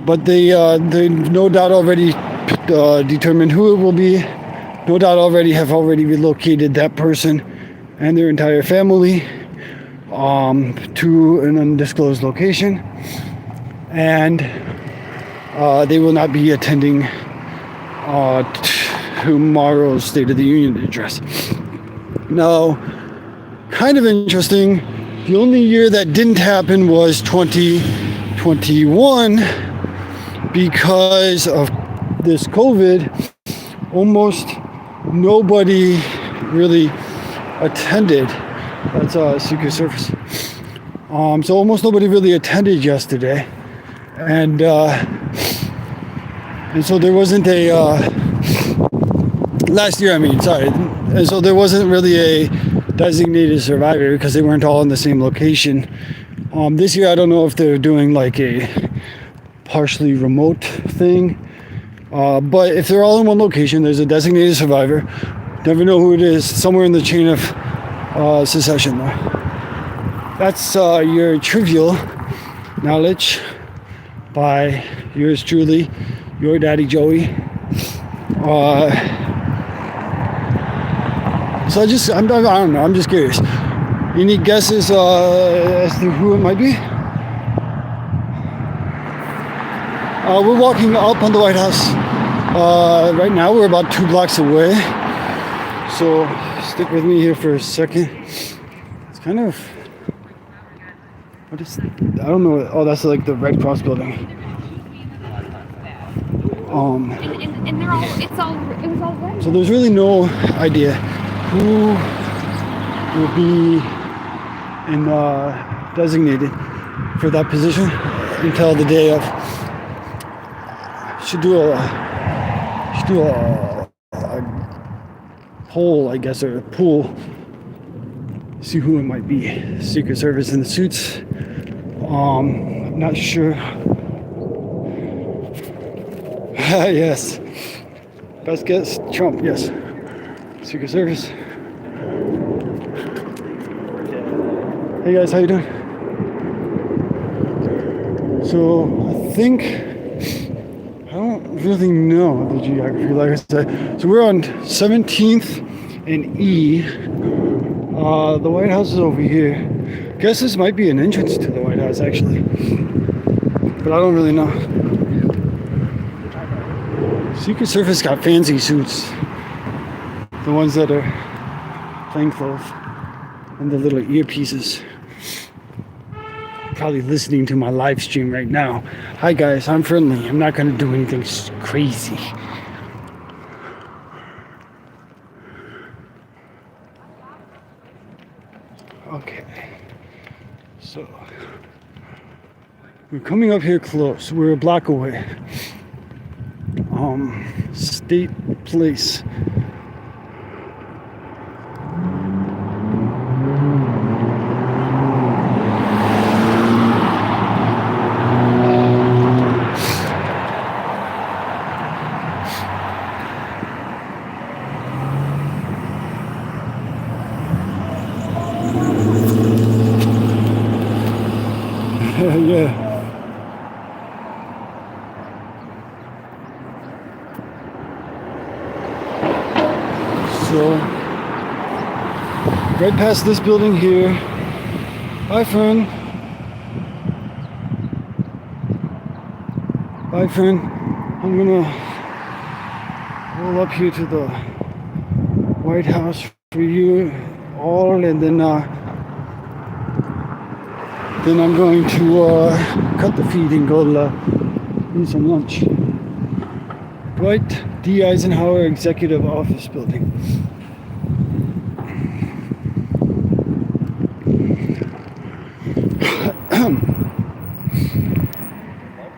But they no doubt already determined who it will be. No doubt have already relocated that person and their entire family to an undisclosed location, and they will not be attending tomorrow's State of the Union address. Now, kind of interesting, the only year that didn't happen was 2021 because of this COVID. Almost nobody really attended. That's Secret Service. So almost nobody really attended yesterday, and so there wasn't a last year. And so there wasn't really a designated survivor because they weren't all in the same location. This year, I don't know if they're doing like a partially remote thing, but if they're all in one location, there's a designated survivor. Never know who it is. Somewhere in the chain of secession though. That's your trivial knowledge by yours truly, your daddy Joey. So I don't know, I'm just curious. Any guesses as to who it might be? We're walking up on the White House. Right now we're about 2 blocks away. So stick with me here for a second. It's kind of, what is, I don't know. Oh, that's like the Red Cross building. And they're all, it was all red. So there's really no idea. who will be in designated for that position until the day of. Should do a poll, I guess, or a pool. See who it might be. Secret Service in the suits. Not sure. Yes. Best guess, Trump. Yes. Secret Service. Hey guys, how you doing? So I think I don't really know the geography, like I said. So we're on 17th and E. The White House is over here. Guess this might be an entrance to the White House, actually. But I don't really know. Secret Service got fancy suits. The ones that are plainclothes. And the little earpieces. Probably listening to my live stream right now. Hi guys, I'm friendly. I'm not gonna do anything crazy. Okay, so we're coming up here close. We're a block away. State Place. Yeah. So, right past this building here. Bye, friend. Bye, friend. I'm gonna roll up here to the White House for you all, and then I'm going to cut the feed and go eat some lunch. Dwight D. Eisenhower Executive Office Building.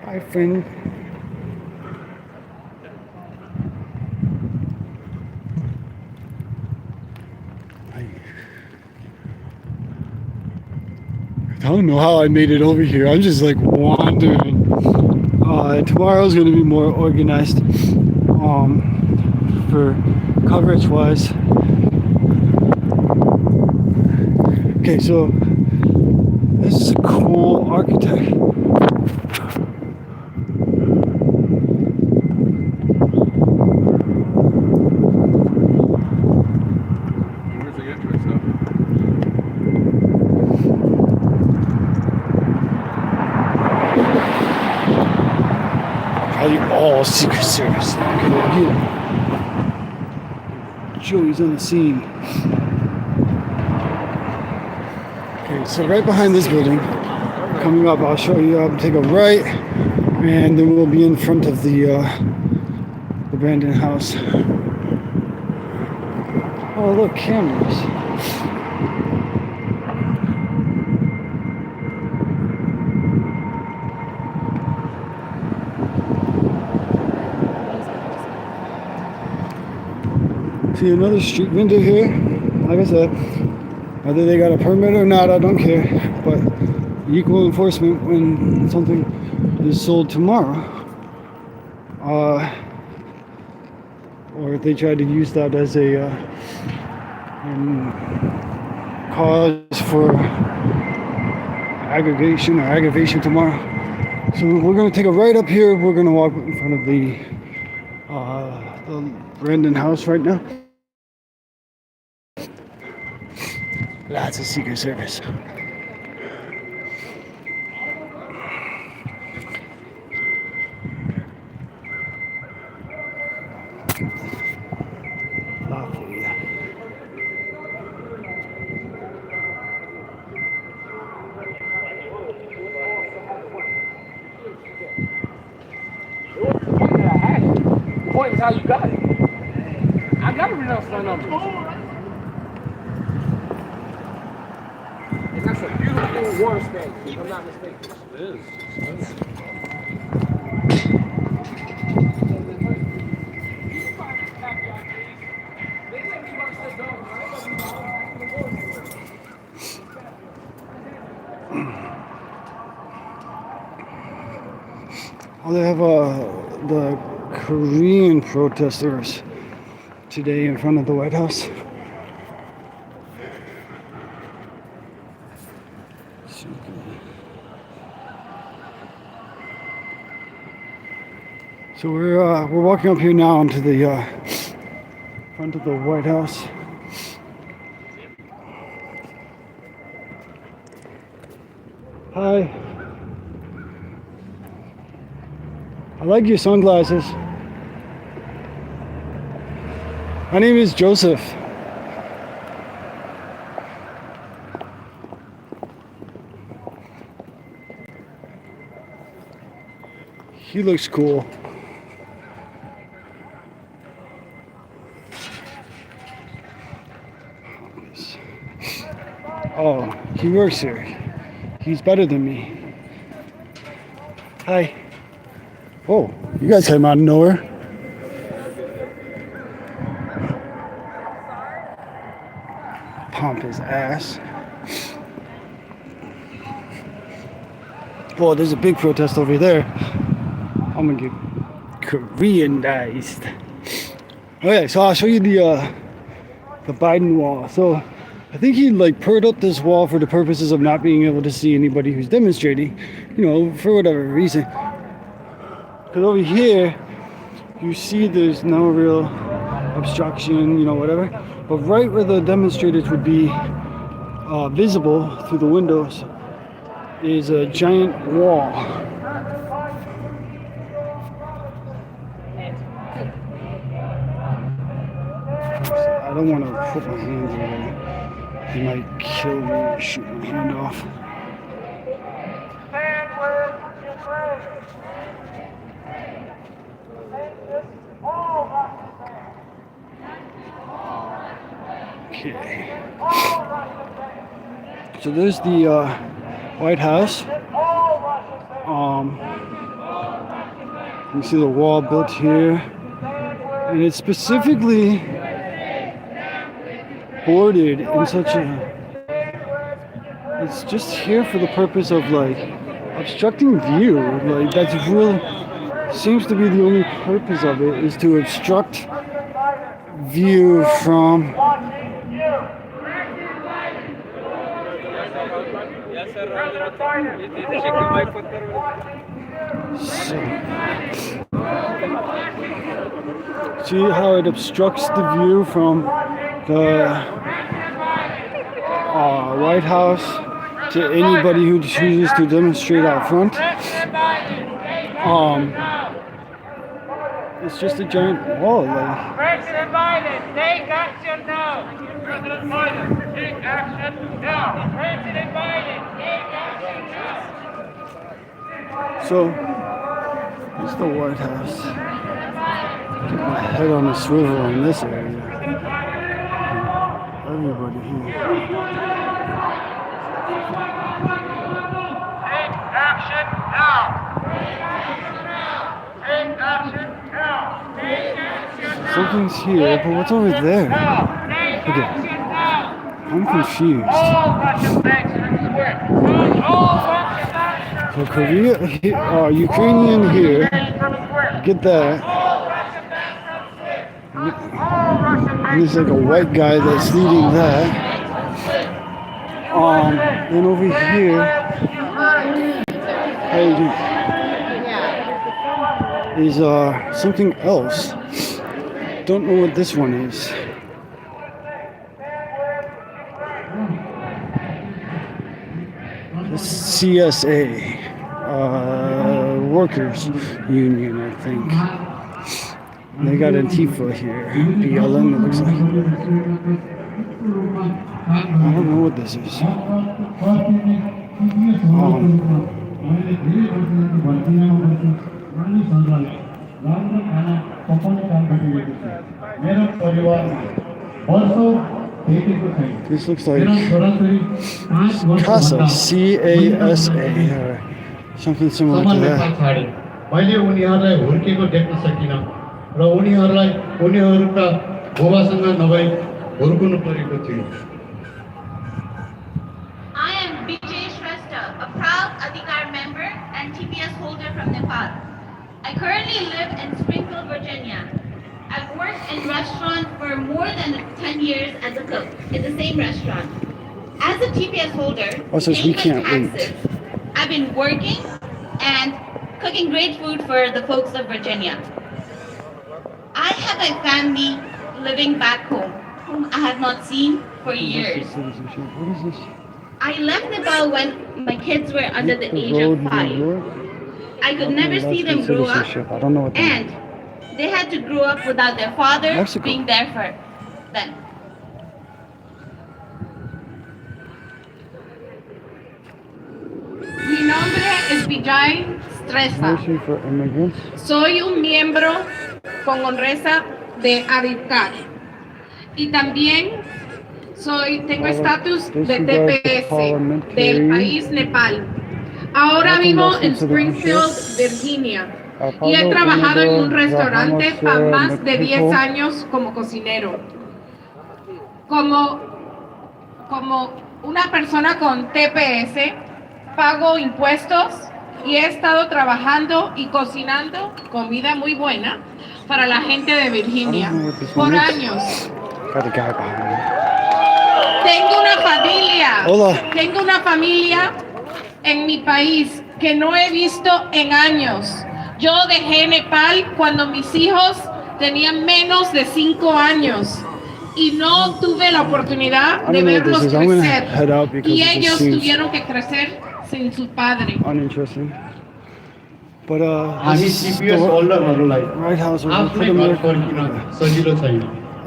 Hi, friend. I don't know how I made it over here. I'm just like wandering. Tomorrow's going to be more organized for coverage wise. Okay, so this is a cool architect. Where's the entrance though? Probably all Secret Service. Joey's on the scene. Okay, so right behind this building, coming up, I'll show you. I'll take a right, and then we'll be in front of the Brandon House. Oh, look, cameras. See another street vendor here. Like I said, whether they got a permit or not, I don't care. But equal enforcement when something is sold tomorrow. Or if they try to use that as a cause for aggravation tomorrow. So we're going to take a right up here. We're going to walk in front of the Brandon House right now. Lots of Secret Service. The point is how you got it. I gotta pronounce my number. a beautiful warm space, if I'm not mistaken. It is. Oh, they have the Korean protesters today in front of the White House. So we're walking up here now into the front of the White House. Hi. I like your sunglasses. My name is Joseph. He looks cool. Oh, he works here. He's better than me. Hi. Oh, you guys came out of nowhere. Pump his ass. Oh, there's a big protest over there. I'm gonna get Koreanized. Okay, so I'll show you the Biden wall. So I think he like put up this wall for the purposes of not being able to see anybody who's demonstrating, you know, for whatever reason. Because over here, you see there's no real obstruction, you know, whatever. But right where the demonstrators would be visible through the windows is a giant wall. I don't want to put my hands in there. He might kill me or shoot my hand off. Okay. So there's the White House. You see the wall built here, and it's specifically boarded in such a. It's just here for the purpose of like obstructing view. Like that's really seems to be the only purpose of it, is to obstruct view from. See how it obstructs the view from the White House to anybody who chooses to demonstrate out front. It's just a giant wall. Like. President Biden, take action now. President Biden, take action now. President Biden, take action now. So, it's the White House. Get my head on a swivel in this area. Everybody here. Take action now. Take action now. Take action now. Something's here, but what's over there? Okay. I'm confused. All Russian banks are square. All Russian banks are So Ukrainian here. Get that. And there's like a white guy that's leading that. Then over here, is something else. Don't know what this one is. The CSA, workers union, I think. They got Antifa here. BLM, it looks like. I don't know what this is. This looks like Casa, C-A-S-A, or something similar to that. मैले उनीहरूलाई हुर्केको देख्न सकिनँ र उनीहरूलाई उनीहरूका बुबासँग नभई हुर्कनु परेको थियो I am Vijay Shrestha, a proud Adhikar member and TPS holder from Nepal. I currently live in Springfield, Virginia. I've worked in restaurant for more than 10 years as a cook in the same restaurant. As a TPS holder, Also, we can't taxes, I've been working and cooking great food for the folks of Virginia. I have a family living back home, whom I have not seen for years. What is this? I left Nepal when my kids were under the age of 5. I could never see them grow up, I don't know what that and they had to grow up without their father Mexico. being there for them. Mi nombre es Vijay Shrestha. Nation for immigrants. Soy un miembro con honreza de Adhikar. Y también tengo estatus de TPS del país Nepal. Ahora vivo en Springfield, Virginia. Y he trabajado en un restaurante para más de 10 años como cocinero. Como una persona con TPS, pago impuestos y he estado trabajando y cocinando comida muy buena para la gente de Virginia por años. Got a guy behind me. Tengo una familia. Hola. Tengo una familia en mi país que no he visto en años. Yo dejé Nepal cuando mis hijos tenían menos de 5 años y no tuve la oportunidad de verlos crecer. Y ellos tuvieron que crecer sin su padre. Uninteresting. But हामी this is TPS the होल्डरहरूलाई White House over आफ्नै for घर America. फर्किन सजिलो छैन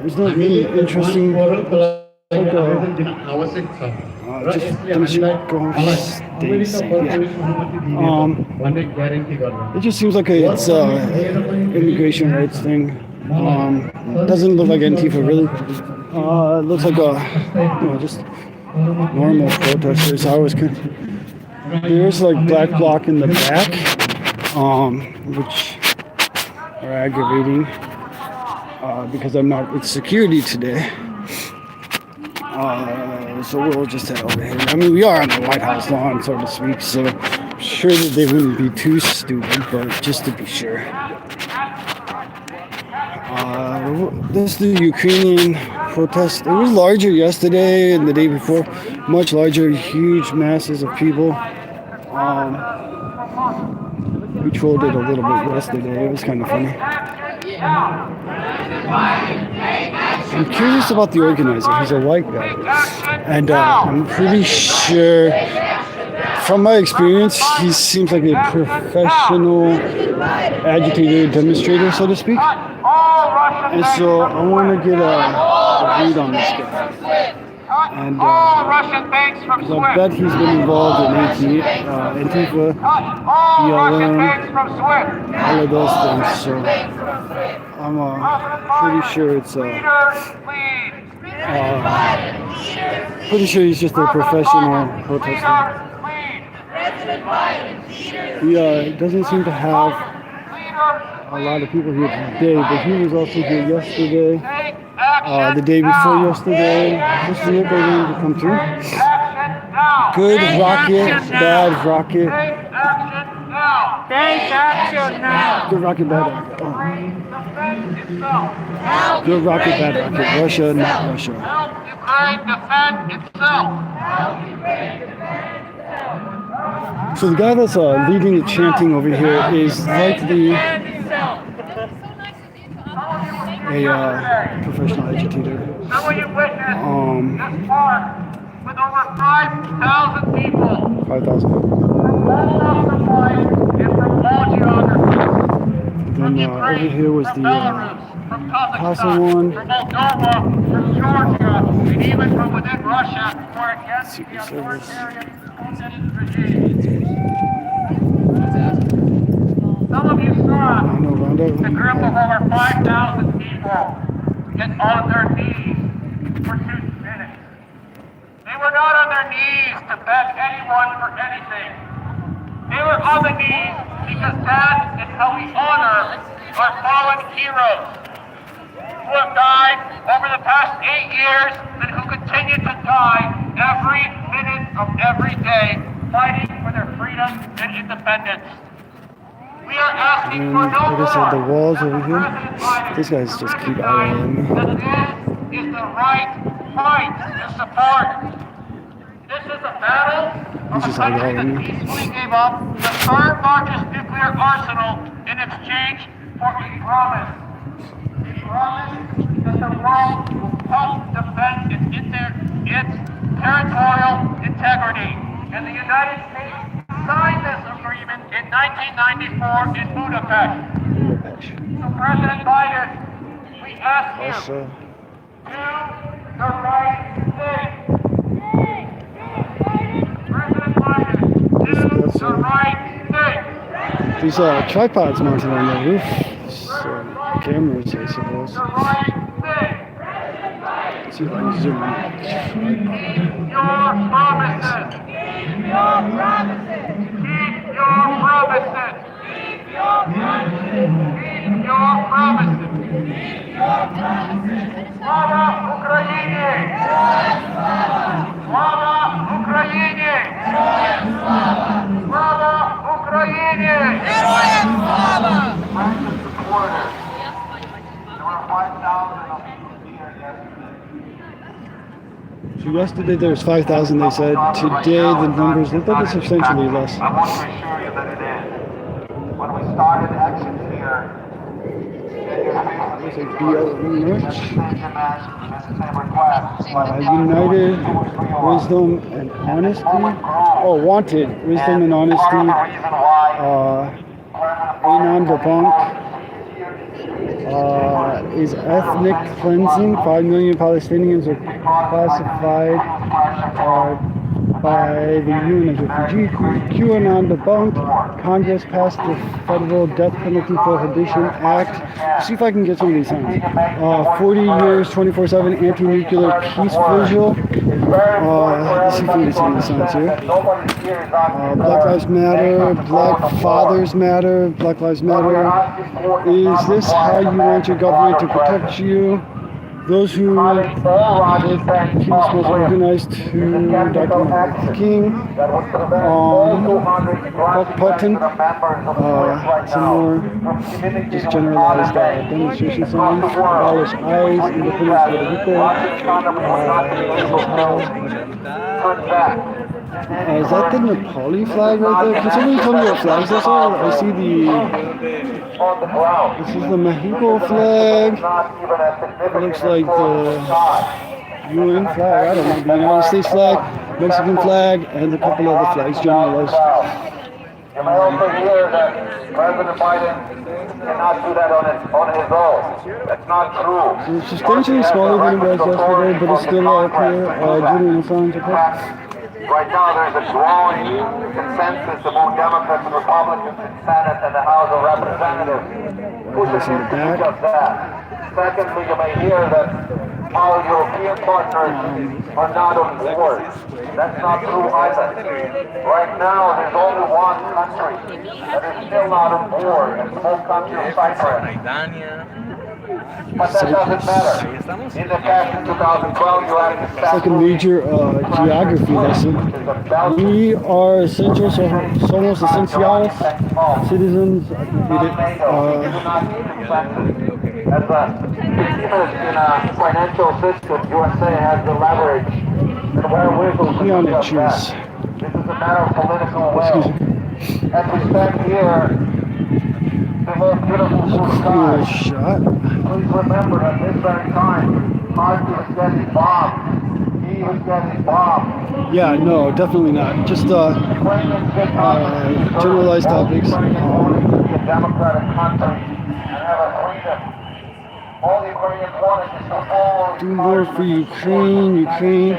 It's not हामीले really interesting. पोरलको लागि आवेदन दिन आवश्यक छ र just यसले let me हामीलाई go मलाई stay अमेरिका safe, फर्किने अनुमति दिने भन्ने ग्यारेन्टी गर्नु It just seems like it's immigration rights thing. Doesn't look like Antifa really. It looks like just normal protesters. I was there's like black bloc in the back, which are aggravating because I'm not with security today. So we'll just head over here. I mean, we are on the White House lawn, so to speak, so I'm sure that they wouldn't be too stupid, but just to be sure. This is the Ukrainian protest. It was larger yesterday and the day before. Much larger, huge masses of people. We trolled it a little bit yesterday. It was kind of funny. I'm curious about the organizer. He's a white guy. And I'm pretty sure, from my experience, he seems like a professional agitator, demonstrator, so to speak. And so I want to get a read on this guy. And I bet he's been involved in Antifa, BLM, all of those things. So I'm pretty sure it's pretty sure he's just a professional protester. It doesn't seem to have a lot of people here today, but he was also here yesterday, the day before yesterday. This vehicle ready to come through. Good rocket, bad rocket. Take action now. Good rocket, bad rocket. Good rocket, bad rocket. Russia, not Russia. Help Ukraine defend itself. So the guy that's leading the chanting over here is likely a professional agitator. Some of you witnessed this park with over 5,000 people. 5,000. From all walks of life and from all geographies. From Then over Ukraine, here was from the Belarus, from Casa Kazakhstan, one. from Moldova, from Georgia, and even from within Russia, who are against the Secret Service. authoritarian Putin regime. Some of you saw the group of over 5,000 people get on their knees for 2 not on their knees to beg anyone for anything. They were on the knees because that is how we honor our fallen heroes who have died over the past 8 years and who continue to die every minute of every day fighting for their freedom and independence. We are asking And for no like I said, the more. walls over here, these guys just keep eyeing me. That this is the right fight to support. This is a battle of He's a just country that eyeballing me. peacefully gave up the third largest nuclear arsenal in exchange for a promise. A promise that the world will help defend its territorial integrity. And the United States signed this agreement in 1994 in Budapest. So President Biden, we ask you, Also, do the right thing. President Biden, do the right thing. these tripods mounted on the roof, so cameras, I suppose. The right thing. Let's see if I can zoom in. Keep your promises. Keep your promises. Keep your promises. Keep your promises. Keep your promises. Keep your promises. Slava Ukraini! Slava Ukraini! Slava Ukraini! Героям слава! Supporters. There were 5,000 of them here yesterday. So yesterday there was 5,000, they said. Today the numbers look like it's substantially less. I want to assure you that it is. When we started action here, There's a BL merch. United Wisdom and Honesty. Oh, Wanted Wisdom and Honesty. Anon Babunk. Is ethnic cleansing. 5 million Palestinians are classified by the UN as refugee. QAnon debunked. Congress passed the Federal Death Penalty Prohibition Act. See if I can get some of these sounds. 40 years, 24/7 anti-nuclear peace vigil. Let's see if we can get some of these sounds here. Black Lives Matter. Black Fathers Matter. Black Lives Matter. Is this how you want your government to protect you? Those who keep most organized to Dr. Martin Luther King, Putin, some more just generalized demonstration songs, Abolish ICE, Independence Puerto Rico. Is that the Nepali flag right there? Can somebody tell me what flags those are? I see this is the Mexico flag. It looks like the UN flag, I don't know, the United States flag, Mexican flag, and a couple other flags generalized. You may also hear that President Biden cannot do that on his own. That's not true. It's substantially smaller than it was yesterday, but it's still up here, generally signs, okay? Right now there's a growing consensus among Democrats and Republicans in Senate and the House of Representatives pushing just that. Secondly, you may hear that our European partners are not on board. That's not true either. Right now there's only one country that is still not on board, and the whole country of Cyprus. But that doesn't matter. In the past, in 2012, you had It's like a major geography lesson. We are essential, somos esenciales, citizens. I can read it. As a in a financial system, USA has the leverage and wherewithal to do just that. This is a matter of political will. As we stand here, the most beautiful blue Cool sky. shot. Please remember at this very time, Harvey was getting bombed. He was getting bombed. Yeah, no, definitely not. Just generalized topics. A democratic country and have a freedom. All the Ukrainians want is to hold. Do more for Ukraine.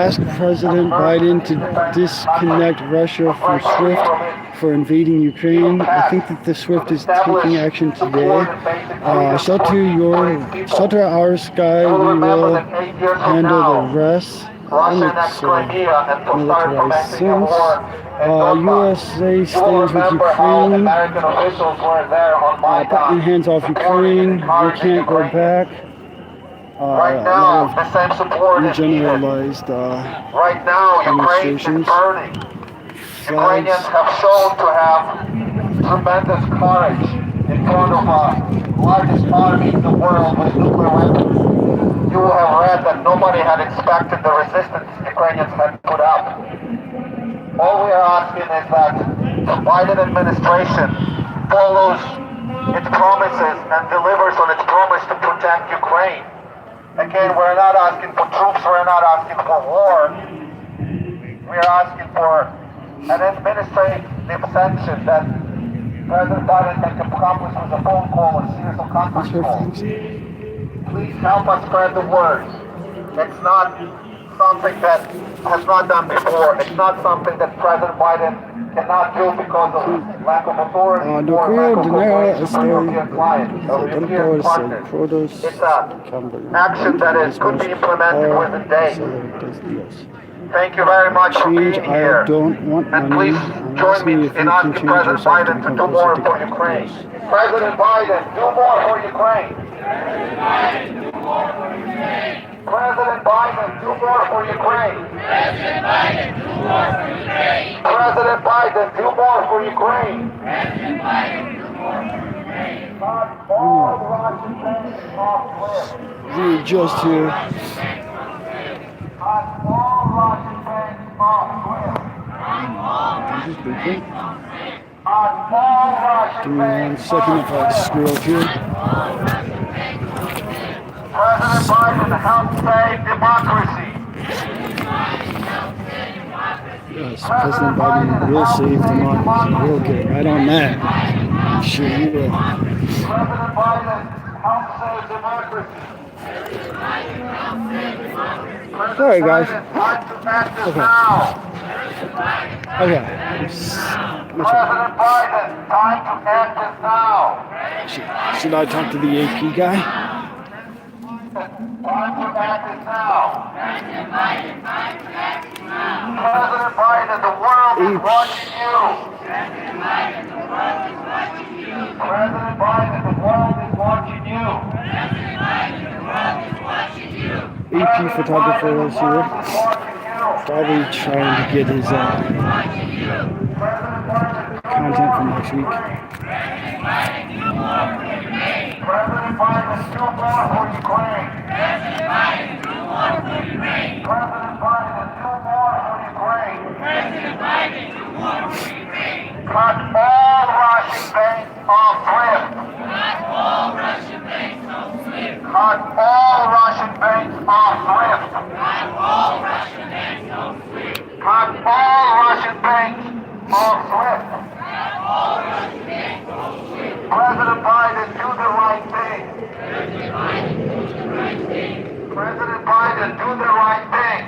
Ask President Biden to disconnect Russia from SWIFT for invading Ukraine. I think that the SWIFT is taking action today. Shelter our sky. We will handle the rest. Russia it's, annexed Crimea and started militarized fomenting a since. war in Donbass. USA You will stands with remember how Ukraine. American officials were there on Put your Maidan, hands off supporting Ukraine. and We encouraging can't go Ukrainians. back. Right A now, lot the same support of is needed. generalized Right now, Ukraine is demonstrations. burning. Ukrainians Flags. have shown to have tremendous courage in front of the largest army in the world with nuclear weapons. You will have read that nobody had expected the resistance Ukrainians had put up. All we are asking is that the Biden administration follows its promises and delivers on its promise to protect Ukraine. Again, we're not asking for troops, we're not asking for war. We are asking for an administrative sanction that President Biden can accomplish with a phone call, a series of conference calls. Please help us spread the word. It's not something that has not done before. It's not something that President Biden cannot do because of lack of authority or lack of cooperation from European clients or European partners. It's an action that could be implemented within days. Thank you very much for being here. And please join me in asking President Biden to do more for Ukraine. President Biden, do more for Ukraine. President Biden, do more for Ukraine. President Biden, do more for Ukraine. President Biden, do more for Ukraine. President Biden, do more for Ukraine. Not all Russian tanks off cliff. Just here. Not all Russian tanks off cliff. Just briefly. Not all Russian Give me 1 second if I screw up here. President Biden helped save democracy. Yes, President Biden will save democracy. We'll get right on that. Sure you will. President Biden helped save democracy. Sorry, guys. Time to act Okay. now. Okay. President Biden, time to act now. Should I talk to the AP guy? Time to act now. President Biden, the world is watching you. President Biden, the world is watching you. President Biden, the world is watching you. President Biden, the world is watching you. AP photographer is here. Probably trying to get his content for next week. President Biden, do more for Ukraine. President Biden, do more for Ukraine. President Biden, do more for Ukraine. President Biden, do more for Ukraine. President Biden, do more for Ukraine. Cut all Russian banks off SWIFT. Cut all Russian banks off SWIFT. Cut all Russian banks off SWIFT. Cut all Russian banks off SWIFT. Cut all Russian banks off SWIFT. President Biden, do the right thing. President Biden, do the right thing. President Biden, do the right thing.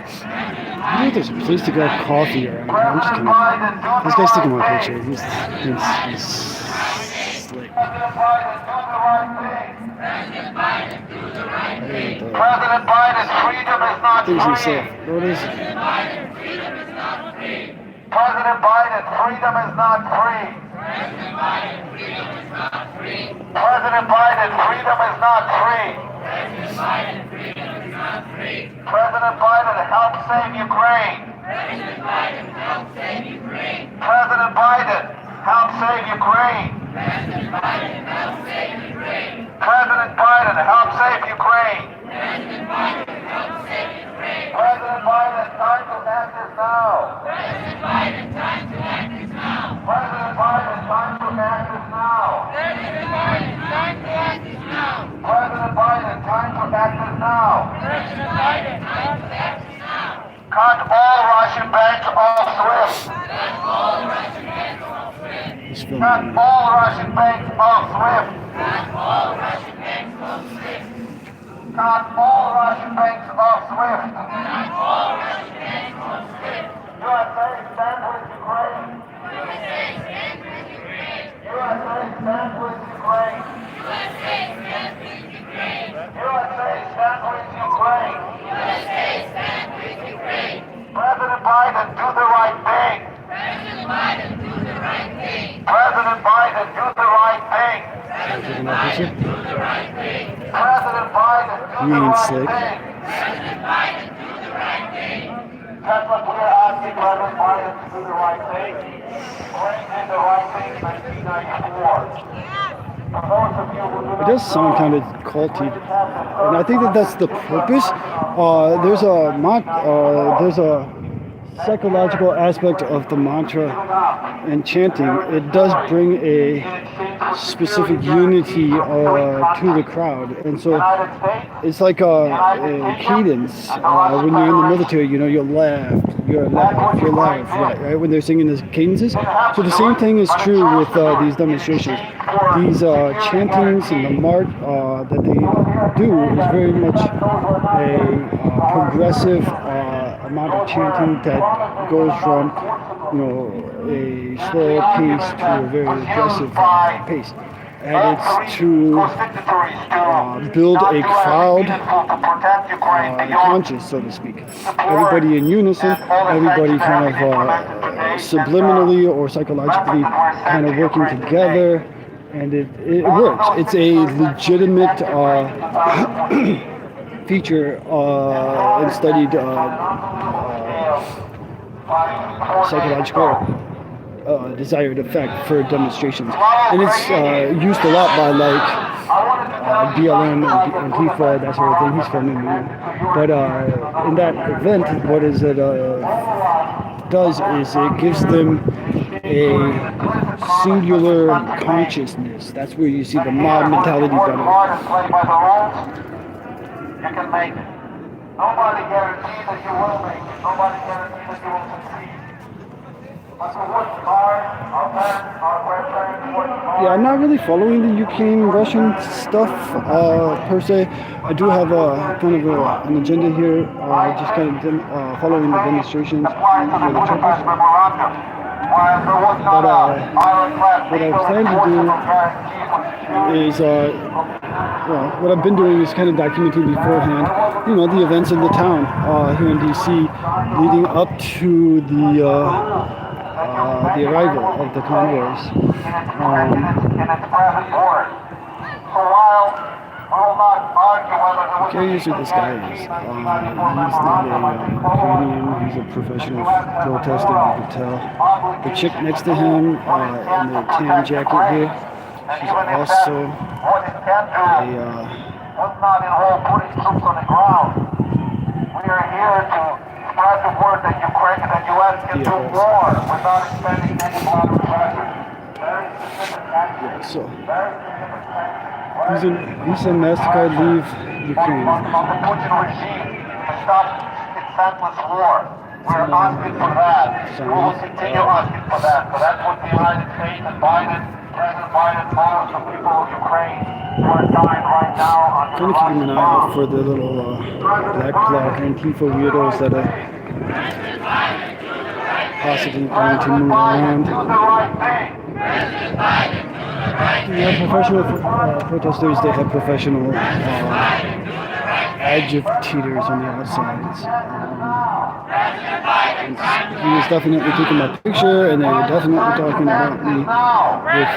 I think there's a place to grab coffee around here. I'm just President kidding. Biden, do the This guy's taking right my thing. picture. He's slick. President Biden, do the right thing. President Biden, do the right thing. What President Biden's freedom is not things he said? free. What is it? President Biden, freedom is not free. President Biden, freedom is not free. President Biden, freedom is not free. President Biden, freedom is not free. President Biden, freedom is not free. President Biden, help save Ukraine. President Biden, help save Ukraine. President Biden, help save Ukraine. President Biden, help save Ukraine. President Biden, help save Ukraine. President Biden, help save Ukraine. President Biden, time to act is now. President Biden, time to act is now. President Biden, time to act is now. President Biden, time to act is now. President Biden, time to act is now. President Biden, time to act is now. Cut all Russian banks off SWIFT. Cut all Russian banks off SWIFT. He's Cut filming. all Russian banks off SWIFT. Cut all Russian banks off SWIFT. Cut all Russian banks off SWIFT. Cut all Russian banks off SWIFT. USA, stand with Ukraine. USA, stand with Ukraine. USA, stand with Ukraine. USA, stand with Ukraine. USA, stand with Ukraine. USA, stand with Ukraine. second officer. President Biden, do He the ain't right slick. thing. That's what we're asking President Biden to do the right thing. Ukraine did the right thing in 1994. For those of you who do It not does sound know, kind of culty, and I think that that's the purpose. There's a psychological aspect of the mantra and chanting. It does bring a specific unity to the crowd, and so it's like a cadence. When you're in the military, you know, you're left, right? When they're singing these cadences. So the same thing is true with these demonstrations. These chantings and the march that they do is very much a progressive amount of chanting that goes from, you know, a slow pace to a very aggressive pace. And it's to build a crowd conscious, so to speak. Everybody in unison, everybody kind of subliminally or psychologically kind of working together, and it works. It's a legitimate feature and studied psychological desired effect for demonstrations, and it's used a lot by like BLM and Antifa, that sort of thing. He's from India, but in that event, what is it does is it gives them a singular consciousness. That's where you see the mob mentality better. You can make it. Nobody guarantees that you will make it. Nobody guarantees that you will succeed. But we work hard, our parents, our grandparents work hard. Yeah, I'm not really following the Ukraine-Russian stuff per se. I do have a kind of an agenda here, just kind of following the demonstrations for the churches. But what I plan to do is, what I've been doing is kind of documenting beforehand, you know, the events in the town here in DC leading up to the arrival of the convoys. Curious who this guy is. He's not a Ukrainian, he's a professional protester, you can tell. The chick next to him in the tan jacket here, she's also We are here to spread the word that Ukraine and the U.S. can do more without expending any blood or pressure. Very specific action. So, he's a MasterCard leave Ukraine. Of the Putin regime to stop its senseless war. We're asking for that. We will continue asking for that. So that's what the United States and Biden, President Biden, owes the people of Ukraine who are dying right now on Kind of keeping an eye out for the little black bloc Antifa weirdos that are possibly going to move around. Yeah, professional protesters, they have professional agitators on the outsides. He was definitely taking my picture, and they were definitely talking about me with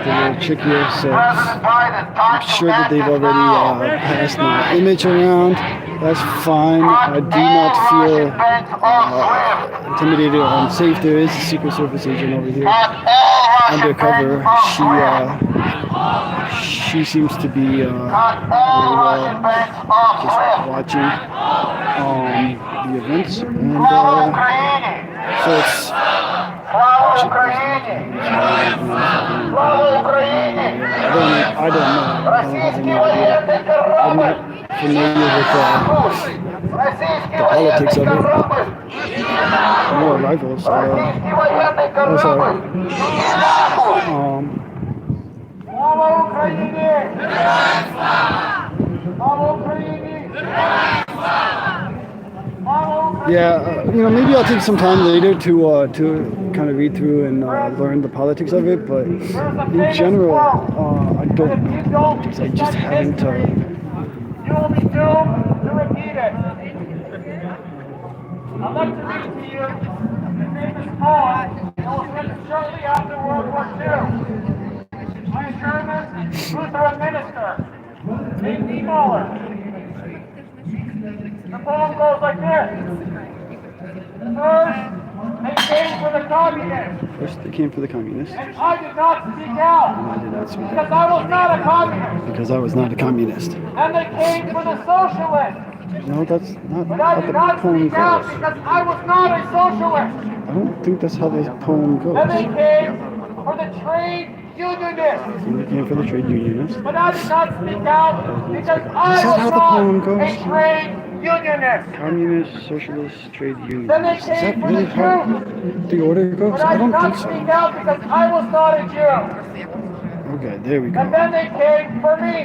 the little chick here, so I'm sure that they've already passed my image around. That's fine. I do not feel intimidated or unsafe. There is a Secret Service agent over here undercover. She seems to be very well just watching the events, and so it's I don't know. I don't have any idea. I'm not familiar with the politics of it. More rivals. Yeah, maybe I'll take some time later to kind of read through and learn the politics of it. But in general, I don't know the politics. I just haven't. You will be doomed to repeat it. I'd like to read to you the famous poem that was written shortly after World War II. My German Lutheran minister, A.P. Muller. The poem goes like this. First, they came for the communists. First, they came for the communists. And I did not speak out. And I did not speak Because out. I was not a communist. Because I was not a communist. And they came for the socialists. No, that's not But I how did the not poem speak out goes. because I was not a socialist. I don't think that's how the poem And they goes. came for the trade unionists. And they came for the trade unionists. But I did not speak out because I Is that was how the poem not goes? a trade unionist. Communist, socialist, trade Then they unionists. Is that came for really the how Jews. the order goes? But I I did don't not think speak so. out because I was not a Jew. Okay, there we And go. then they came for me.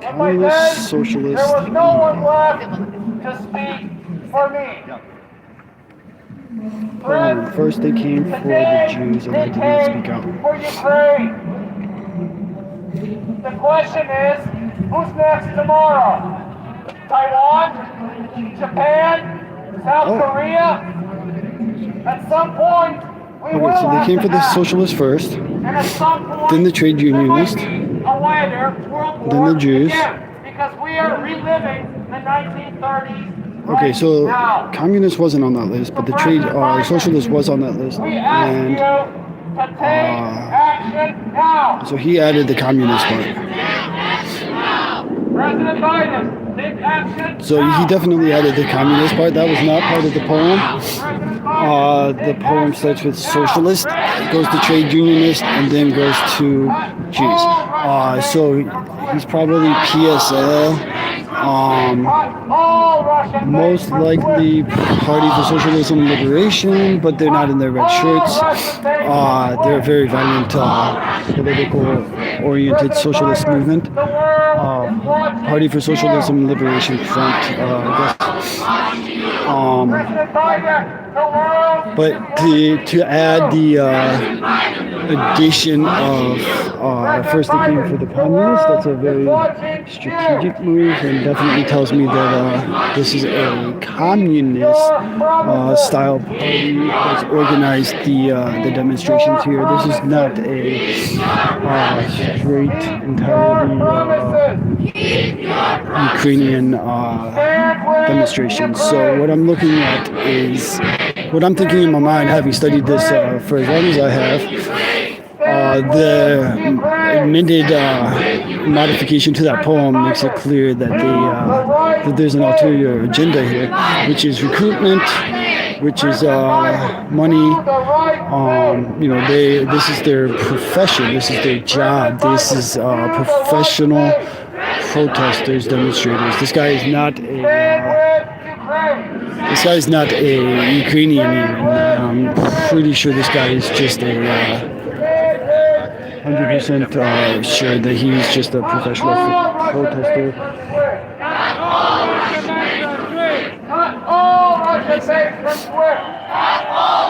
And by Communist, then, socialist. there was no one left to speak for me. Friends, First they came for the today Jews and I they did not came speak out. for Ukraine. The question is, who's next tomorrow? Taiwan? Japan? South Oh. Korea? At some point, we will Okay, so they have came to for the act. socialists first, And at some point, then the trade there might unionists, be a wider world then war the Jews. again, because we are reliving the 1930s. Okay, right so now. communist wasn't on that list, but the trade socialist was on that list, We ask you and to take action now. so he added the communist part. President Biden, take action So now. he definitely added the communist part. That was not part of the poem. President Biden, The poem starts with socialist, goes to trade unionist, and then goes to Jews. So he's probably PSL. all Russian Most likely Party for Socialism and Liberation, but they're not in their red shirts. They're a very violent political-oriented socialist movement. Party for Socialism and Liberation Front, I President Biden, the world guess. But to add the addition of first they came for the communists, that's a very strategic move and definitely tells me that this is a communist style party that's organized the demonstrations here. This is not a straight entirely Ukrainian demonstration. So what I'm looking at is what I'm thinking in my mind, having studied this for as long as I have. The amended modification to that poem makes it clear that that there's an ulterior agenda here, which is recruitment, which is money. This is their profession, this is their job, this is professional protesters, demonstrators. This guy is not a Ukrainian even. I'm pretty sure this guy is just a 100% sure that he's just a professional protester. Cut all Russian banks from SWIFT. Cut all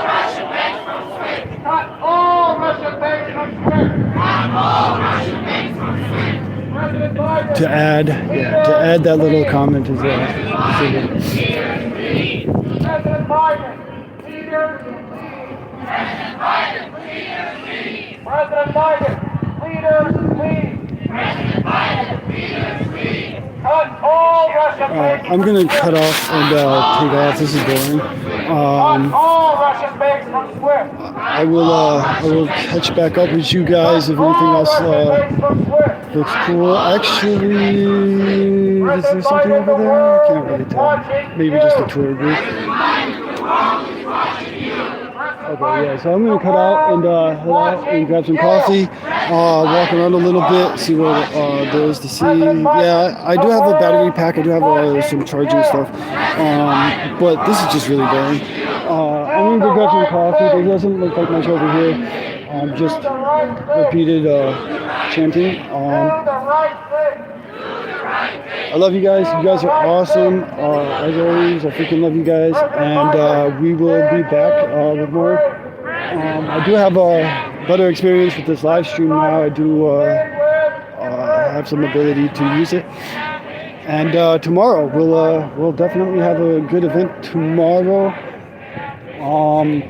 Russian banks from SWIFT. Cut all Russian banks from SWIFT. Cut all Russian banks from SWIFT. President Biden. To add that little comment is President Biden, leaders. President Biden, leaders. President Biden, leaders, please. President Biden, leaders, please. Cut all Russian banks. I'm gonna cut off and take off. This is boring. Cut all Russian banks from SWIFT. I will catch back up with you guys if anything else looks cool. Actually, is there something over there? I can't really tell. Maybe just a tour group. Okay, yeah, so I'm going to cut out and head out and grab some coffee, walk around a little bit, see what there is to see. Yeah, I do have a battery pack, I do have some charging stuff, but this is just really boring. I'm going to go grab some coffee. There doesn't look like much over here, just repeated chanting. I love you guys. You guys are awesome. As always, I freaking love you guys. And we will be back with more. I do have a better experience with this live stream now. I do have some ability to use it. And tomorrow, we'll definitely have a good event tomorrow.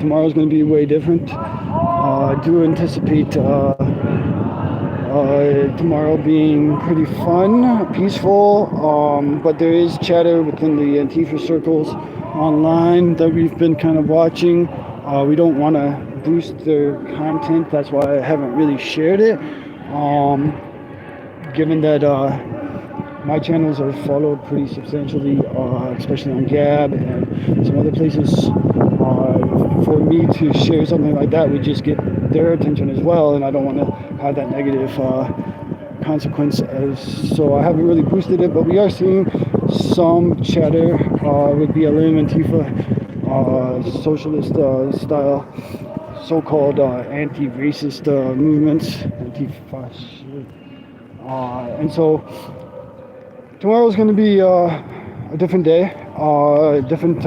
Tomorrow's going to be way different. I do anticipate Tomorrow being pretty fun, peaceful, but there is chatter within the Antifa circles online that we've been kind of watching. We don't want to boost their content, that's why I haven't really shared it. Given that my channels are followed pretty substantially, especially on Gab and some other places. For me to share something like that would just get their attention as well, and I don't want to have that negative consequence. So I haven't really boosted it, but we are seeing some chatter with BLM, Antifa, socialist style, so-called anti-racist movements, Antifa. And so tomorrow's going to be a different day, different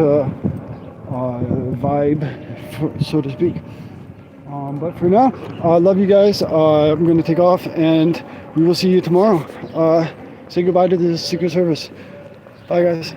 vibe, so to speak. But for now, I love you guys. I'm going to take off, and we will see you tomorrow. Say goodbye to the Secret Service. Bye, guys.